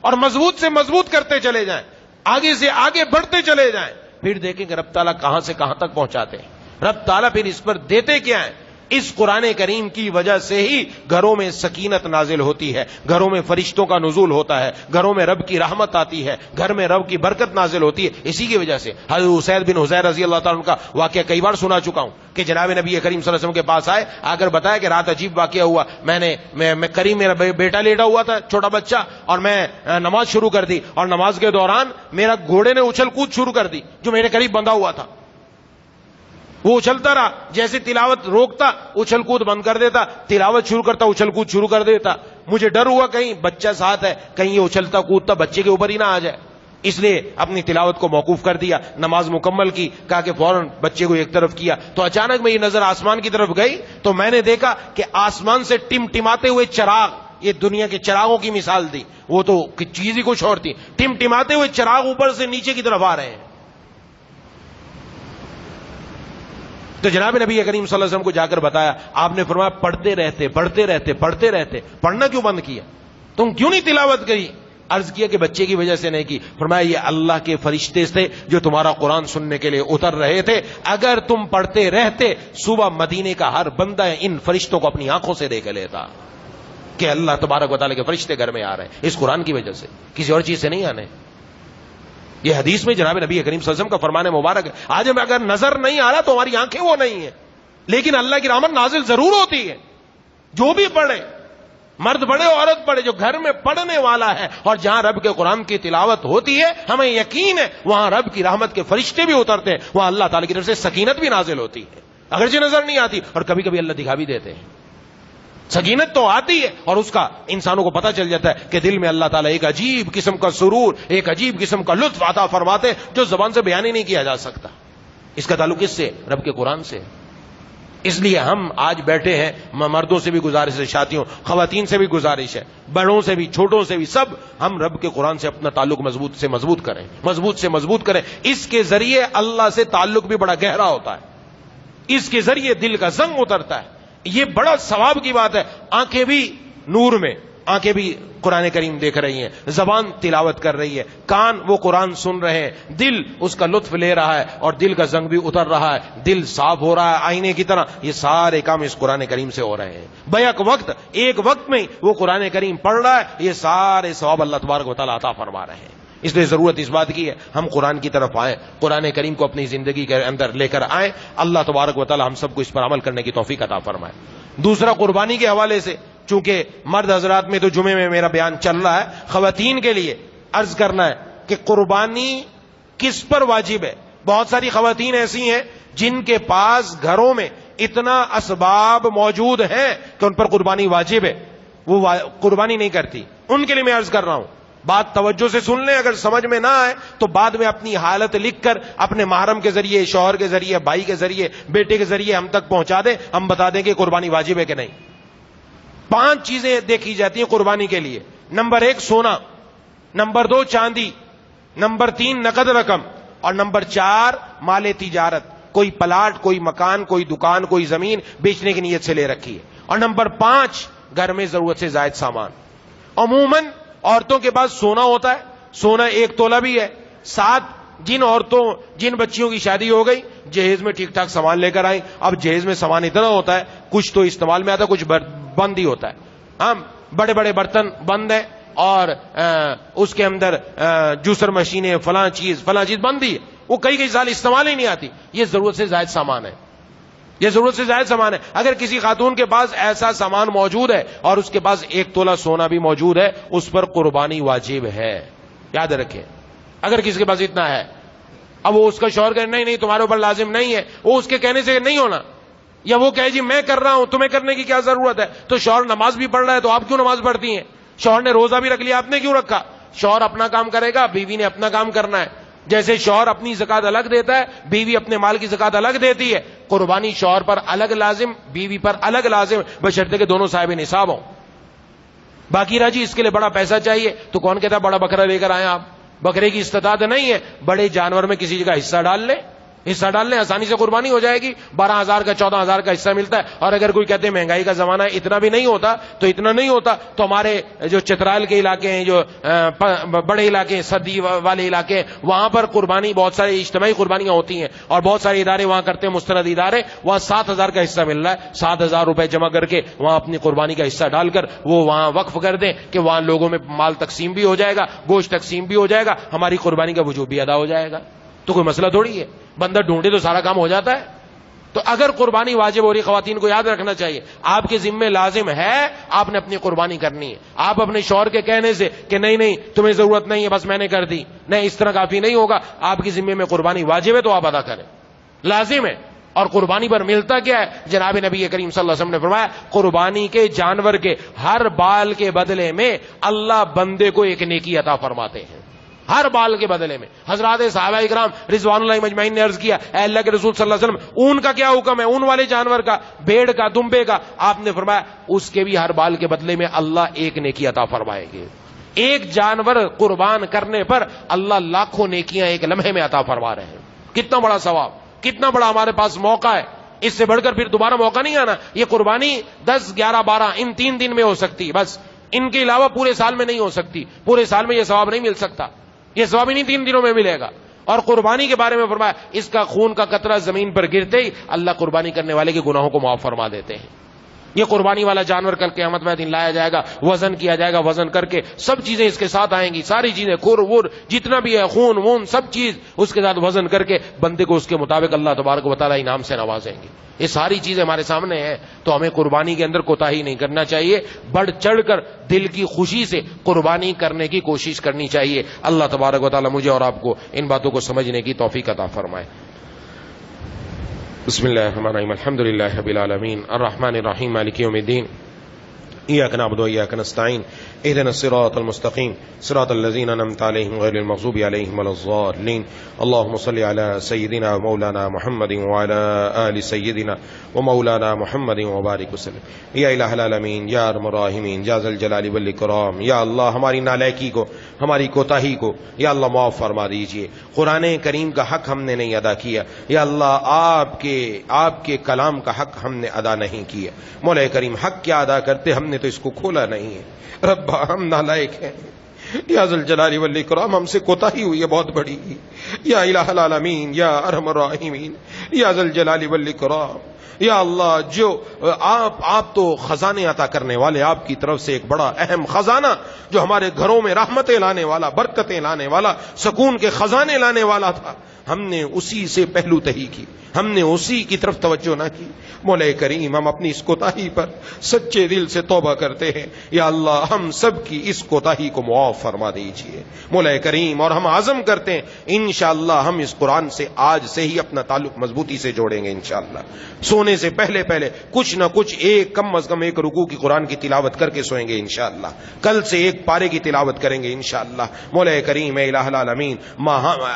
اور مضبوط سے مضبوط کرتے چلے جائیں, آگے سے آگے بڑھتے چلے جائیں. پھر دیکھیں کہ رب تعالیٰ کہاں سے کہاں تک پہنچاتے ہیں. رب تعالیٰ پھر اس پر دیتے کیا ہیں. اس قرآن کریم کی وجہ سے ہی گھروں میں سکینت نازل ہوتی ہے, گھروں میں فرشتوں کا نزول ہوتا ہے, گھروں میں رب کی رحمت آتی ہے, گھر میں رب کی برکت نازل ہوتی ہے. اسی کی وجہ سے حضرت اسید بن حضیر رضی اللہ تعالیٰ عنہ کا واقعہ کئی بار سنا چکا ہوں کہ جناب نبی کریم صلی اللہ علیہ وسلم کے پاس آئے, آ کر بتایا کہ رات عجیب واقعہ ہوا. میں کریم, میرا بیٹا لیٹا ہوا تھا, چھوٹا بچہ, اور میں نماز شروع کر دی, اور نماز کے دوران میرا گھوڑے نے اچھل کود شروع کر دی جو میرے قریب بندھا ہوا تھا. وہ اچھلتا رہا, جیسے تلاوت روکتا اچھل کود بند کر دیتا, تلاوت شروع کرتا اچھل کود شروع کر دیتا. مجھے ڈر ہوا کہیں بچہ ساتھ ہے, کہیں یہ اچھلتا کودتا بچے کے اوپر ہی نہ آ جائے, اس لیے اپنی تلاوت کو موقوف کر دیا, نماز مکمل کی, کہا کہ فوراً بچے کو ایک طرف کیا. تو اچانک میری نظر آسمان کی طرف گئی تو میں نے دیکھا کہ آسمان سے ٹمٹماتے ہوئے چراغ, یہ دنیا کے چراغوں کی مثال دی, وہ تو چیز ہی کچھ اور تھی, ٹمٹماتے ہوئے چراغ اوپر سے نیچے کی طرف آ رہے ہیں. تو جناب نبی کریم صلی اللہ علیہ وسلم کو جا کر بتایا, آپ نے فرمایا پڑھتے رہتے پڑھتے رہتے پڑھتے رہتے. پڑھنا کیوں بند کیا, تم کیوں نہیں تلاوت کری؟ عرض کیا کہ بچے کی وجہ سے نہیں کی. فرمایا یہ اللہ کے فرشتے تھے جو تمہارا قرآن سننے کے لیے اتر رہے تھے. اگر تم پڑھتے رہتے, صبح مدینے کا ہر بندہ ان فرشتوں کو اپنی آنکھوں سے دیکھ لیتا کہ اللہ تبارک و تعالیٰ کے فرشتے گھر میں آ رہے ہیں. اس قرآن کی وجہ سے, کسی اور چیز سے نہیں آنے. یہ حدیث میں جناب نبی کریم صلی اللہ علیہ وسلم کا فرمان مبارک ہے. آج ہمیں اگر نظر نہیں آ رہا تو ہماری آنکھیں وہ نہیں ہیں, لیکن اللہ کی رحمت نازل ضرور ہوتی ہے. جو بھی پڑھے, مرد پڑھے عورت پڑھے, جو گھر میں پڑھنے والا ہے اور جہاں رب کے قرآن کی تلاوت ہوتی ہے, ہمیں یقین ہے وہاں رب کی رحمت کے فرشتے بھی اترتے ہیں, وہاں اللہ تعالیٰ کی طرف سے سکینت بھی نازل ہوتی ہے. اگرچہ نظر نہیں آتی, اور کبھی کبھی اللہ دکھا بھی دیتے ہیں. سکینت تو آتی ہے, اور اس کا انسانوں کو پتہ چل جاتا ہے کہ دل میں اللہ تعالیٰ ایک عجیب قسم کا سرور, ایک عجیب قسم کا لطف عطا فرماتے ہیں جو زبان سے بیان ہی نہیں کیا جا سکتا. اس کا تعلق کس سے؟ رب کے قرآن سے. اس لیے ہم آج بیٹھے ہیں, مردوں سے بھی گزارش ہے, ساتھیوں خواتین سے بھی گزارش ہے, بڑوں سے بھی چھوٹوں سے بھی, سب ہم رب کے قرآن سے اپنا تعلق مضبوط سے مضبوط کریں, مضبوط سے مضبوط کریں. اس کے ذریعے اللہ سے تعلق بھی بڑا گہرا ہوتا ہے, اس کے ذریعے دل کا زنگ اترتا ہے. یہ بڑا ثواب کی بات ہے. آنکھیں بھی نور میں, آنکھیں بھی قرآن کریم دیکھ رہی ہیں, زبان تلاوت کر رہی ہے, کان وہ قرآن سن رہے ہیں, دل اس کا لطف لے رہا ہے, اور دل کا زنگ بھی اتر رہا ہے, دل صاف ہو رہا ہے آئینے کی طرح. یہ سارے کام اس قرآن کریم سے ہو رہے ہیں. بیک وقت, ایک وقت میں وہ قرآن کریم پڑھ رہا ہے, یہ سارے ثواب اللہ تبارک و تعالیٰ عطا فرما رہے ہیں. اس لیے ضرورت اس بات کی ہے ہم قرآن کی طرف آئیں, قرآن کریم کو اپنی زندگی کے اندر لے کر آئیں. اللہ تبارک و تعالیٰ ہم سب کو اس پر عمل کرنے کی توفیق عطا فرمائے. دوسرا, قربانی کے حوالے سے, چونکہ مرد حضرات میں تو جمعے میں میرا بیان چل رہا ہے, خواتین کے لیے عرض کرنا ہے کہ قربانی کس پر واجب ہے. بہت ساری خواتین ایسی ہیں جن کے پاس گھروں میں اتنا اسباب موجود ہیں کہ ان پر قربانی واجب ہے, وہ قربانی نہیں کرتی. ان کے لیے میں عرض کر رہا ہوں, بات توجہ سے سن لیں. اگر سمجھ میں نہ آئے تو بعد میں اپنی حالت لکھ کر اپنے محرم کے ذریعے, شوہر کے ذریعے, بھائی کے ذریعے, بیٹے کے ذریعے ہم تک پہنچا دیں, ہم بتا دیں کہ قربانی واجب ہے کہ نہیں. 5 چیزیں دیکھی جاتی ہیں قربانی کے لیے. نمبر 1 سونا, نمبر 2 چاندی, نمبر 3 نقد رقم, اور نمبر 4 مال تجارت, کوئی پلاٹ, کوئی مکان, کوئی دکان, کوئی زمین بیچنے کی نیت سے لے رکھی ہے. اور نمبر 5 گھر میں ضرورت سے زائد سامان. عموماً عورتوں کے پاس سونا ہوتا ہے, سونا 1 تولہ بھی ہے. 7 جن عورتوں, جن بچیوں کی شادی ہو گئی, جہیز میں ٹھیک ٹھاک سامان لے کر آئیں. اب جہیز میں سامان اتنا ہوتا ہے, کچھ تو استعمال میں آتا ہے, کچھ بند ہی ہوتا ہے. ہم بڑے بڑے برتن بند ہیں, اور اس کے اندر جوسر مشینیں, فلاں چیز بند ہی ہے, وہ کئی سال استعمال ہی نہیں آتی. یہ ضرورت سے زائد سامان ہے, یہ ضرورت سے زائد سامان ہے. اگر کسی خاتون کے پاس ایسا سامان موجود ہے اور اس کے پاس 1 تولہ سونا بھی موجود ہے, اس پر قربانی واجب ہے. یاد رکھیں. اگر کسی کے پاس اتنا ہے, اب وہ اس کا شوہر کہے نہیں نہیں تمہارے اوپر لازم نہیں ہے, وہ اس کے کہنے سے نہیں ہونا, یا وہ کہے جی میں کر رہا ہوں تمہیں کرنے کی کیا ضرورت ہے. تو شوہر نماز بھی پڑھ رہا ہے تو آپ کیوں نماز پڑھتی ہیں؟ شوہر نے روزہ بھی رکھ لیا آپ نے کیوں رکھا؟ شوہر اپنا کام کرے گا, بیوی نے اپنا کام کرنا ہے. جیسے شوہر اپنی زکات الگ دیتا ہے, بیوی اپنے مال کی زکات الگ دیتی ہے. قربانی شوہر پر الگ لازم, بیوی پر الگ لازم, بشرطے کہ دونوں صاحب نصاب ہوں. باقی راجی اس کے لیے بڑا پیسہ چاہیے, تو کون کہتا ہے بڑا بکرا لے کر آئے آپ؟ بکرے کی استطاعت نہیں ہے, بڑے جانور میں کسی جگہ حصہ ڈال لیں, آسانی سے قربانی ہو جائے گی. 12,000 کا 14,000 کا حصہ ملتا ہے. اور اگر کوئی کہتے ہیں مہنگائی کا زمانہ ہے اتنا بھی نہیں ہوتا, تو اتنا نہیں ہوتا تو ہمارے جو چترال کے علاقے ہیں, جو بڑے علاقے ہیں, سردی والے علاقے ہیں, وہاں پر قربانی بہت سارے اجتماعی قربانیاں ہوتی ہیں اور بہت سارے ادارے وہاں کرتے ہیں, مستند ادارے. وہاں 7,000 کا حصہ مل رہا ہے, 7,000 روپے جمع کر کے وہاں اپنی قربانی کا حصہ ڈال کر وہ وہاں وقف کر دیں کہ وہاں لوگوں میں مال تقسیم بھی ہو جائے گا, گوشت تقسیم بھی ہو جائے گا, ہماری قربانی کا وجوب بھی ادا ہو جائے گا. تو کوئی مسئلہ تھوڑی ہے, بندہ ڈھونڈے تو سارا کام ہو جاتا ہے. تو اگر قربانی واجب ہو رہی, خواتین کو یاد رکھنا چاہیے آپ کے ذمہ لازم ہے, آپ نے اپنی قربانی کرنی ہے. آپ اپنے شوہر کے کہنے سے کہ نہیں نہیں تمہیں ضرورت نہیں ہے بس میں نے کر دی, نہیں, اس طرح کافی نہیں ہوگا. آپ کے ذمہ میں قربانی واجب ہے تو آپ ادا کریں, لازم ہے. اور قربانی پر ملتا کیا ہے؟ جناب نبی کریم صلی اللہ علیہ وسلم نے فرمایا قربانی کے جانور کے ہر بال کے بدلے میں اللہ بندے کو ایک نیکی عطا فرماتے ہیں, ہر بال کے بدلے میں. حضرات صحابہ کرام رضوان اللہ مجمعین نے عرض کیا اے اللہ کے رسول صلی اللہ علیہ وسلم اون کا کیا حکم ہے؟ اون والے جانور کا, بھیڑ کا, دمبے کا. آپ نے فرمایا اس کے بھی ہر بال کے بدلے میں اللہ ایک نیکی عطا فرمائیں گے. ایک جانور قربان کرنے پر اللہ لاکھوں نیکیاں ایک لمحے میں عطا فرما رہے ہیں. کتنا بڑا ثواب, کتنا بڑا ہمارے پاس موقع ہے. اس سے بڑھ کر پھر دوبارہ موقع نہیں آنا. یہ قربانی 10, 11, 12 ان 3 دن میں ہو سکتی, بس ان کے علاوہ پورے سال میں نہیں ہو سکتی. پورے سال میں یہ ثواب نہیں مل سکتا, یہ ثواب نہیں 3 دنوں میں ملے گا. اور قربانی کے بارے میں فرمایا اس کا خون کا قطرہ زمین پر گرتے ہی اللہ قربانی کرنے والے کے گناہوں کو معاف فرما دیتے ہیں. یہ قربانی والا جانور کل قیامت میں دن لایا جائے گا, وزن کیا جائے گا, وزن کر کے سب چیزیں اس کے ساتھ آئیں گی, ساری چیزیں کھر وور جتنا بھی ہے, خون وون سب چیز اس کے ساتھ وزن کر کے بندے کو اس کے مطابق اللہ تبارک و تعالی انعام سے نوازیں گے. یہ ساری چیزیں ہمارے سامنے ہیں, تو ہمیں قربانی کے اندر کوتاہی نہیں کرنا چاہیے, بڑھ چڑھ کر دل کی خوشی سے قربانی کرنے کی کوشش کرنی چاہیے. اللہ تبارک و تعالی مجھے اور آپ کو ان باتوں کو سمجھنے کی توفیق عطا فرمائے. بسم اللہ الرحمن الرحیم, الحمد للہ رب العالمین, الرحمن الرحیم, مالک یوم الدین, ایاک نعبد و ایاک نستعین, اهدنا الصراط المستقیم, صراط الذین انعمت علیہم غیر المغضوب علیہم ولا الضالین. اللهم صل علی سیدنا و مولانا محمد وعلی آل سیدنا و مولانا محمد وبارک وسلم. یا الہ العالمین, یا ارحم الراحمین, یا ذا الجلال والاکرام, یا اللہ ہماری نالائکی کو, ہماری کوتاہی کو یا اللہ معاف فرما دیجئے. قرآن کریم کا حق ہم نے نہیں ادا کیا, یا اللہ آپ کے کلام کا حق ہم نے ادا نہیں کیا. مولا کریم حق کیا ادا کرتے, ہم نے تو اس کو کھولا نہیں ہے. ربا ہم نالائق ہیں, یا ذل جلال والاکرام ہم سے کوتاہی ہوئی ہے بہت بڑی. یا الہ العالمین, یا ارحم الراحمین, یا ذل جلال والاکرام, یا اللہ جو آپ تو خزانے عطا کرنے والے, آپ کی طرف سے ایک بڑا اہم خزانہ جو ہمارے گھروں میں رحمتیں لانے والا, برکتیں لانے والا, سکون کے خزانے لانے والا تھا, ہم نے اسی سے پہلو تہی کی, ہم نے اسی کی طرف توجہ نہ کی. مولا کریم ہم اپنی اس کوتاہی پر سچے دل سے توبہ کرتے ہیں. یا اللہ ہم سب کی اس کوتاہی کو معاف فرما دیجیے مولا کریم, اور ہم عزم کرتے ہیں انشاءاللہ ہم اس قرآن سے آج سے ہی اپنا تعلق مضبوطی سے جوڑیں گے انشاءاللہ. سونے سے پہلے کچھ نہ کچھ کم از کم ایک رکوع کی قرآن کی تلاوت کر کے سوئیں گے انشاءاللہ. کل سے ایک پارے کی تلاوت کریں گے انشاءاللہ. مولا کریم اے الہ العالمین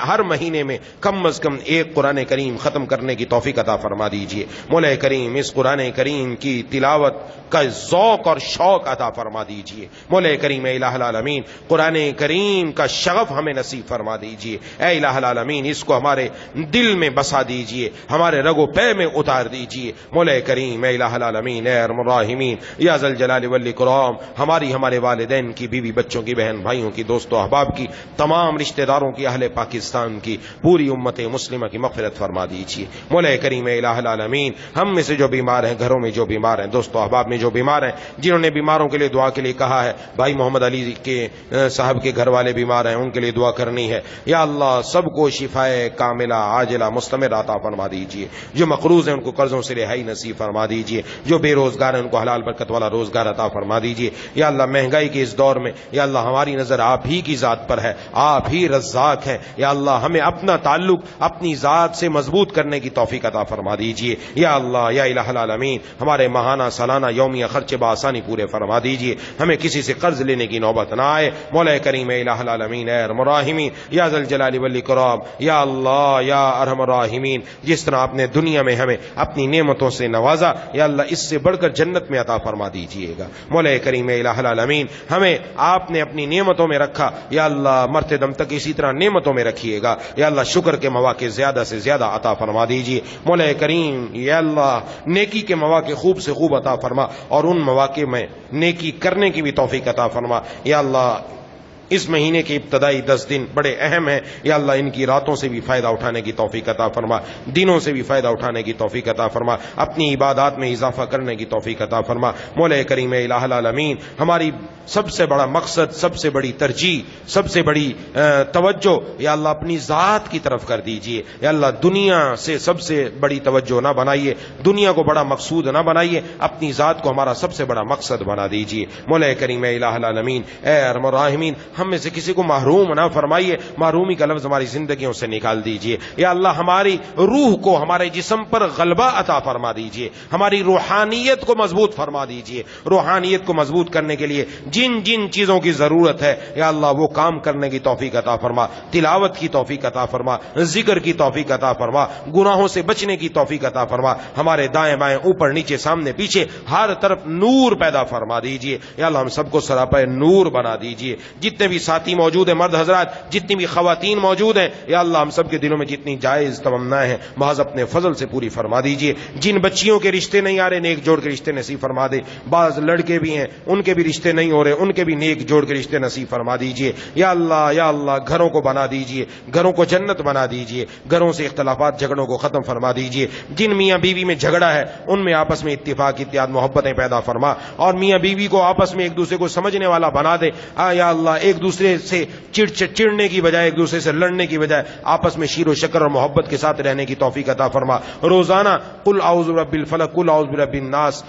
ہر مہینے میں کم از کم ایک قرآن کریم ختم کرنے کی توفیق عطا فرما دیجیے. مولا کریم اس قرآن کریم کی تلاوت کا ذوق اور شوق عطا فرما دیجیے. مولا کریم اے الہ العالمین قرآن کریم کا شغف ہمیں نصیب فرما دیجیے. اے الہ العالمین اس کو ہمارے دل میں بسا دیجیے, ہمارے رگ و پے میں اتار دیجیے. مولا کریم اے الہ العالمین اے ارحم الراحمین, یا ذل جلال والاکرام ہمارے والدین کی, بیوی بچوں کی, بہن بھائیوں کی, دوستوں احباب کی, تمام رشتہ داروں کی, اہل پاکستان کی, پوری امت مسلمہ کی مغفرت فرما دیجیے. مولا کریم اے الہ العالمین ہم میں سے جو بیمار ہیں, گھروں میں جو بیمار ہیں, دوستوں احباب میں جو بیمار ہیں، جنہوں نے بیماروں کے لیے دعا کے لیے کہا ہے، بھائی محمد علی کے صاحب کے گھر والے بیمار ہیں، ان کے لیے دعا کرنی ہے، یا اللہ سب کو شفائے کاملہ عاجلہ مستمر عطا فرما دیجیے، جو مقروض ہیں ان کو قرضوں سے رہائی نصیب فرما دیجیے، جو بے روزگار ہیں ان کو حلال برکت والا روزگار عطا فرما دیجیے، یا اللہ مہنگائی کے اس دور میں یا اللہ ہماری نظر آپ ہی کی ذات پر ہے، آپ ہی رزاق ہیں، یا اللہ ہمیں اپنا تعلق اپنی ذات سے مضبوط کرنے کی توفیق عطا فرما دیجیے، یا اللہ یا الہ العالمین ہمارے ماہانہ سالانہ یومیہ خرچے بآسانی پورے فرما دیجیے، ہمیں کسی سے قرض لینے کی نوبت نہ آئے، مولا کریم الہ العالمین اے ارحم الراحمین یا ذا الجلال والاکرام، یا اللہ یا ارحم الراحمین جس طرح آپ نے دنیا میں ہمیں اپنی نعمتوں سے نوازا، یا اللہ اس سے بڑھ کر جنت میں عطا فرما دیجیے گا، مولا کریم الہ العالمین ہمیں آپ نے اپنی نعمتوں میں رکھا، یا اللہ مرتے دم تک اسی طرح نعمتوں میں رکھیے گا، یا اللہ شکر کے مواقع زیادہ سے زیادہ عطا فرما دیجیے، مولا کریم یا اللہ نیکی کے مواقع خوب سے خوب عطا فرما، اور ان مواقع میں نیکی کرنے کی بھی توفیق عطا فرما، یا اللہ اس مہینے کے ابتدائی 10 دن بڑے اہم ہیں، یا اللہ ان کی راتوں سے بھی فائدہ اٹھانے کی توفیق عطا فرما، دنوں سے بھی فائدہ اٹھانے کی توفیق عطا فرما، اپنی عبادات میں اضافہ کرنے کی توفیق عطا فرما، مولا کریم الہ العالمین ہماری سب سے بڑا مقصد، سب سے بڑی ترجیح، سب سے بڑی توجہ یا اللہ اپنی ذات کی طرف کر دیجئے، یا اللہ دنیا سے سب سے بڑی توجہ نہ بنائیے، دنیا کو بڑا مقصود نہ بنائیے، اپنی ذات کو ہمارا سب سے بڑا مقصد بنا دیجئے، مولا کریم الہ العالمین اے ارحم الراحمین ہم میں سے کسی کو محروم نہ فرمائیے، محرومی کا لفظ ہماری زندگیوں سے نکال دیجئے، یا اللہ ہماری روح کو ہمارے جسم پر غلبہ عطا فرما دیجئے، ہماری روحانیت کو مضبوط فرما دیجئے، روحانیت کو مضبوط کرنے کے لیے جن جن چیزوں کی ضرورت ہے یا اللہ وہ کام کرنے کی توفیق عطا فرما، تلاوت کی توفیق عطا فرما، ذکر کی توفیق عطا فرما، گناہوں سے بچنے کی توفیق عطا فرما، ہمارے دائیں بائیں اوپر نیچے سامنے پیچھے ہر طرف نور پیدا فرما دیجئے، یا اللہ ہم سب کو سراپا نور بنا دیجئے، جتنے بھی ساتھی موجود ہیں مرد حضرات، جتنی بھی خواتین موجود ہیں یا اللہ ہم سب کے دلوں میں جتنی جائز تمنا ہے محض اپنے فضل سے پوری فرما دیجئے، جن بچیوں کے رشتے نہیں آ رہے نیک جوڑ کے رشتے نصیب فرما دے، بعض لڑکے بھی ہیں ان کے بھی رشتے نہیں ہو رہے ان کے بھی نیک جوڑ کے رشتے نصیب فرما دیجئے، یا اللہ گھروں کو بنا دیجئے، گھروں کو جنت بنا دیجئے، گھروں سے اختلافات جھگڑوں کو ختم فرما دیجئے، جن میاں بیوی میں جھگڑا ہے ان میں آپس میں اتفاق اتحاد محبتیں پیدا فرما، اور میاں بیوی کو آپس میں ایک دوسرے کو سمجھنے والا بنا دے، یا اللہ ایک دوسرے سے چڑنے کی بجائے ایک دوسرے سے لڑنے کی بجائے آپس میں شیر و شکر اور محبت کے ساتھ رہنے کی توفیق عطا فرما، روزانہ قل اعوذ برب الفلق قل اعوذ برب الناس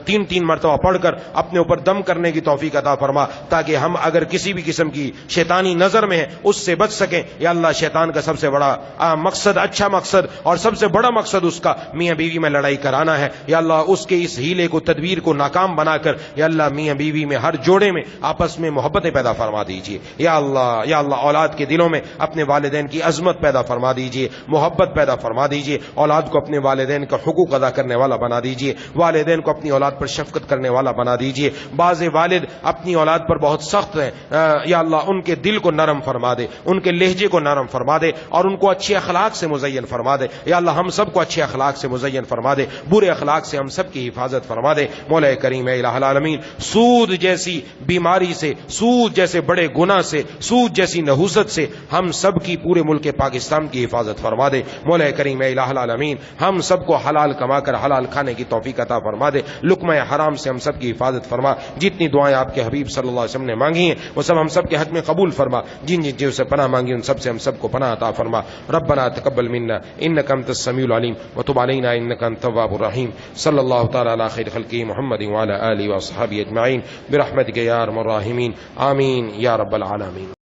3 مرتبہ پڑھ کر اپنے اوپر دم کرنے کی توفیق عطا فرما، تاکہ ہم اگر کسی بھی قسم کی شیطانی نظر میں ہیں اس سے بچ سکیں، یا اللہ شیطان کا سب سے بڑا مقصد، اچھا مقصد اور سب سے بڑا مقصد اس کا میاں بیوی میں لڑائی کرانا ہے، یا اللہ اس کے اس ہیلے کو تدبیر کو ناکام بنا کر یا اللہ میاں بیوی میں ہر جوڑے میں آپس میں محبتیں پیدا فرما دیجیے، یا اللہ اولاد کے دلوں میں اپنے والدین کی عظمت پیدا فرما دیجیے، محبت پیدا فرما دیجیے، اولاد کو اپنے والدین کا حقوق ادا کرنے والا بنا دیجیے، والدین کو اپنی اولاد پر شفقت کرنے والا بنا دیجیے، بعض والد اپنی اولاد پر بہت سخت ہیں، یا اللہ ان کے دل کو نرم فرما دے، ان کے لہجے کو نرم فرما دے اور ان کو اچھے اخلاق سے مزین فرما دے، یا اللہ ہم سب کو اچھے اخلاق سے مزین فرما دے، برے اخلاق سے ہم سب کی حفاظت فرما دے، مولا کریم الہ العالمین سود جیسی بیماری سے، سود جیسے بڑے گناہ سے، سود جیسی نحوست سے ہم سب کی پورے ملک پاکستان کی حفاظت فرما دے، مولا کریم الہ العالمین ہم سب کو حلال کما کر حلال کھانے کی توفیق عطا فرما دے، لقمہ حرام سے ہم سب کی حفاظت فرما، جتنی دعائیں آپ کے حبیب صلی اللہ علیہ وسلم نے مانگی ہیں وہ سب ہم سب کے حق میں قبول فرما، جن جن چیزوں سے پناہ مانگی ان سب سے ہم سب کو پناہ عطا فرما، ربنا تقبل منا انک انت السمیع العلیم وتب علینا انک انت التواب الرحیم، صلی اللہ تعالی علی خیر خلقہ محمد وعلی آلہ واصحابہ اجمعین برحمتک یا ارحم الراحمین، آمین یا رب العالمین۔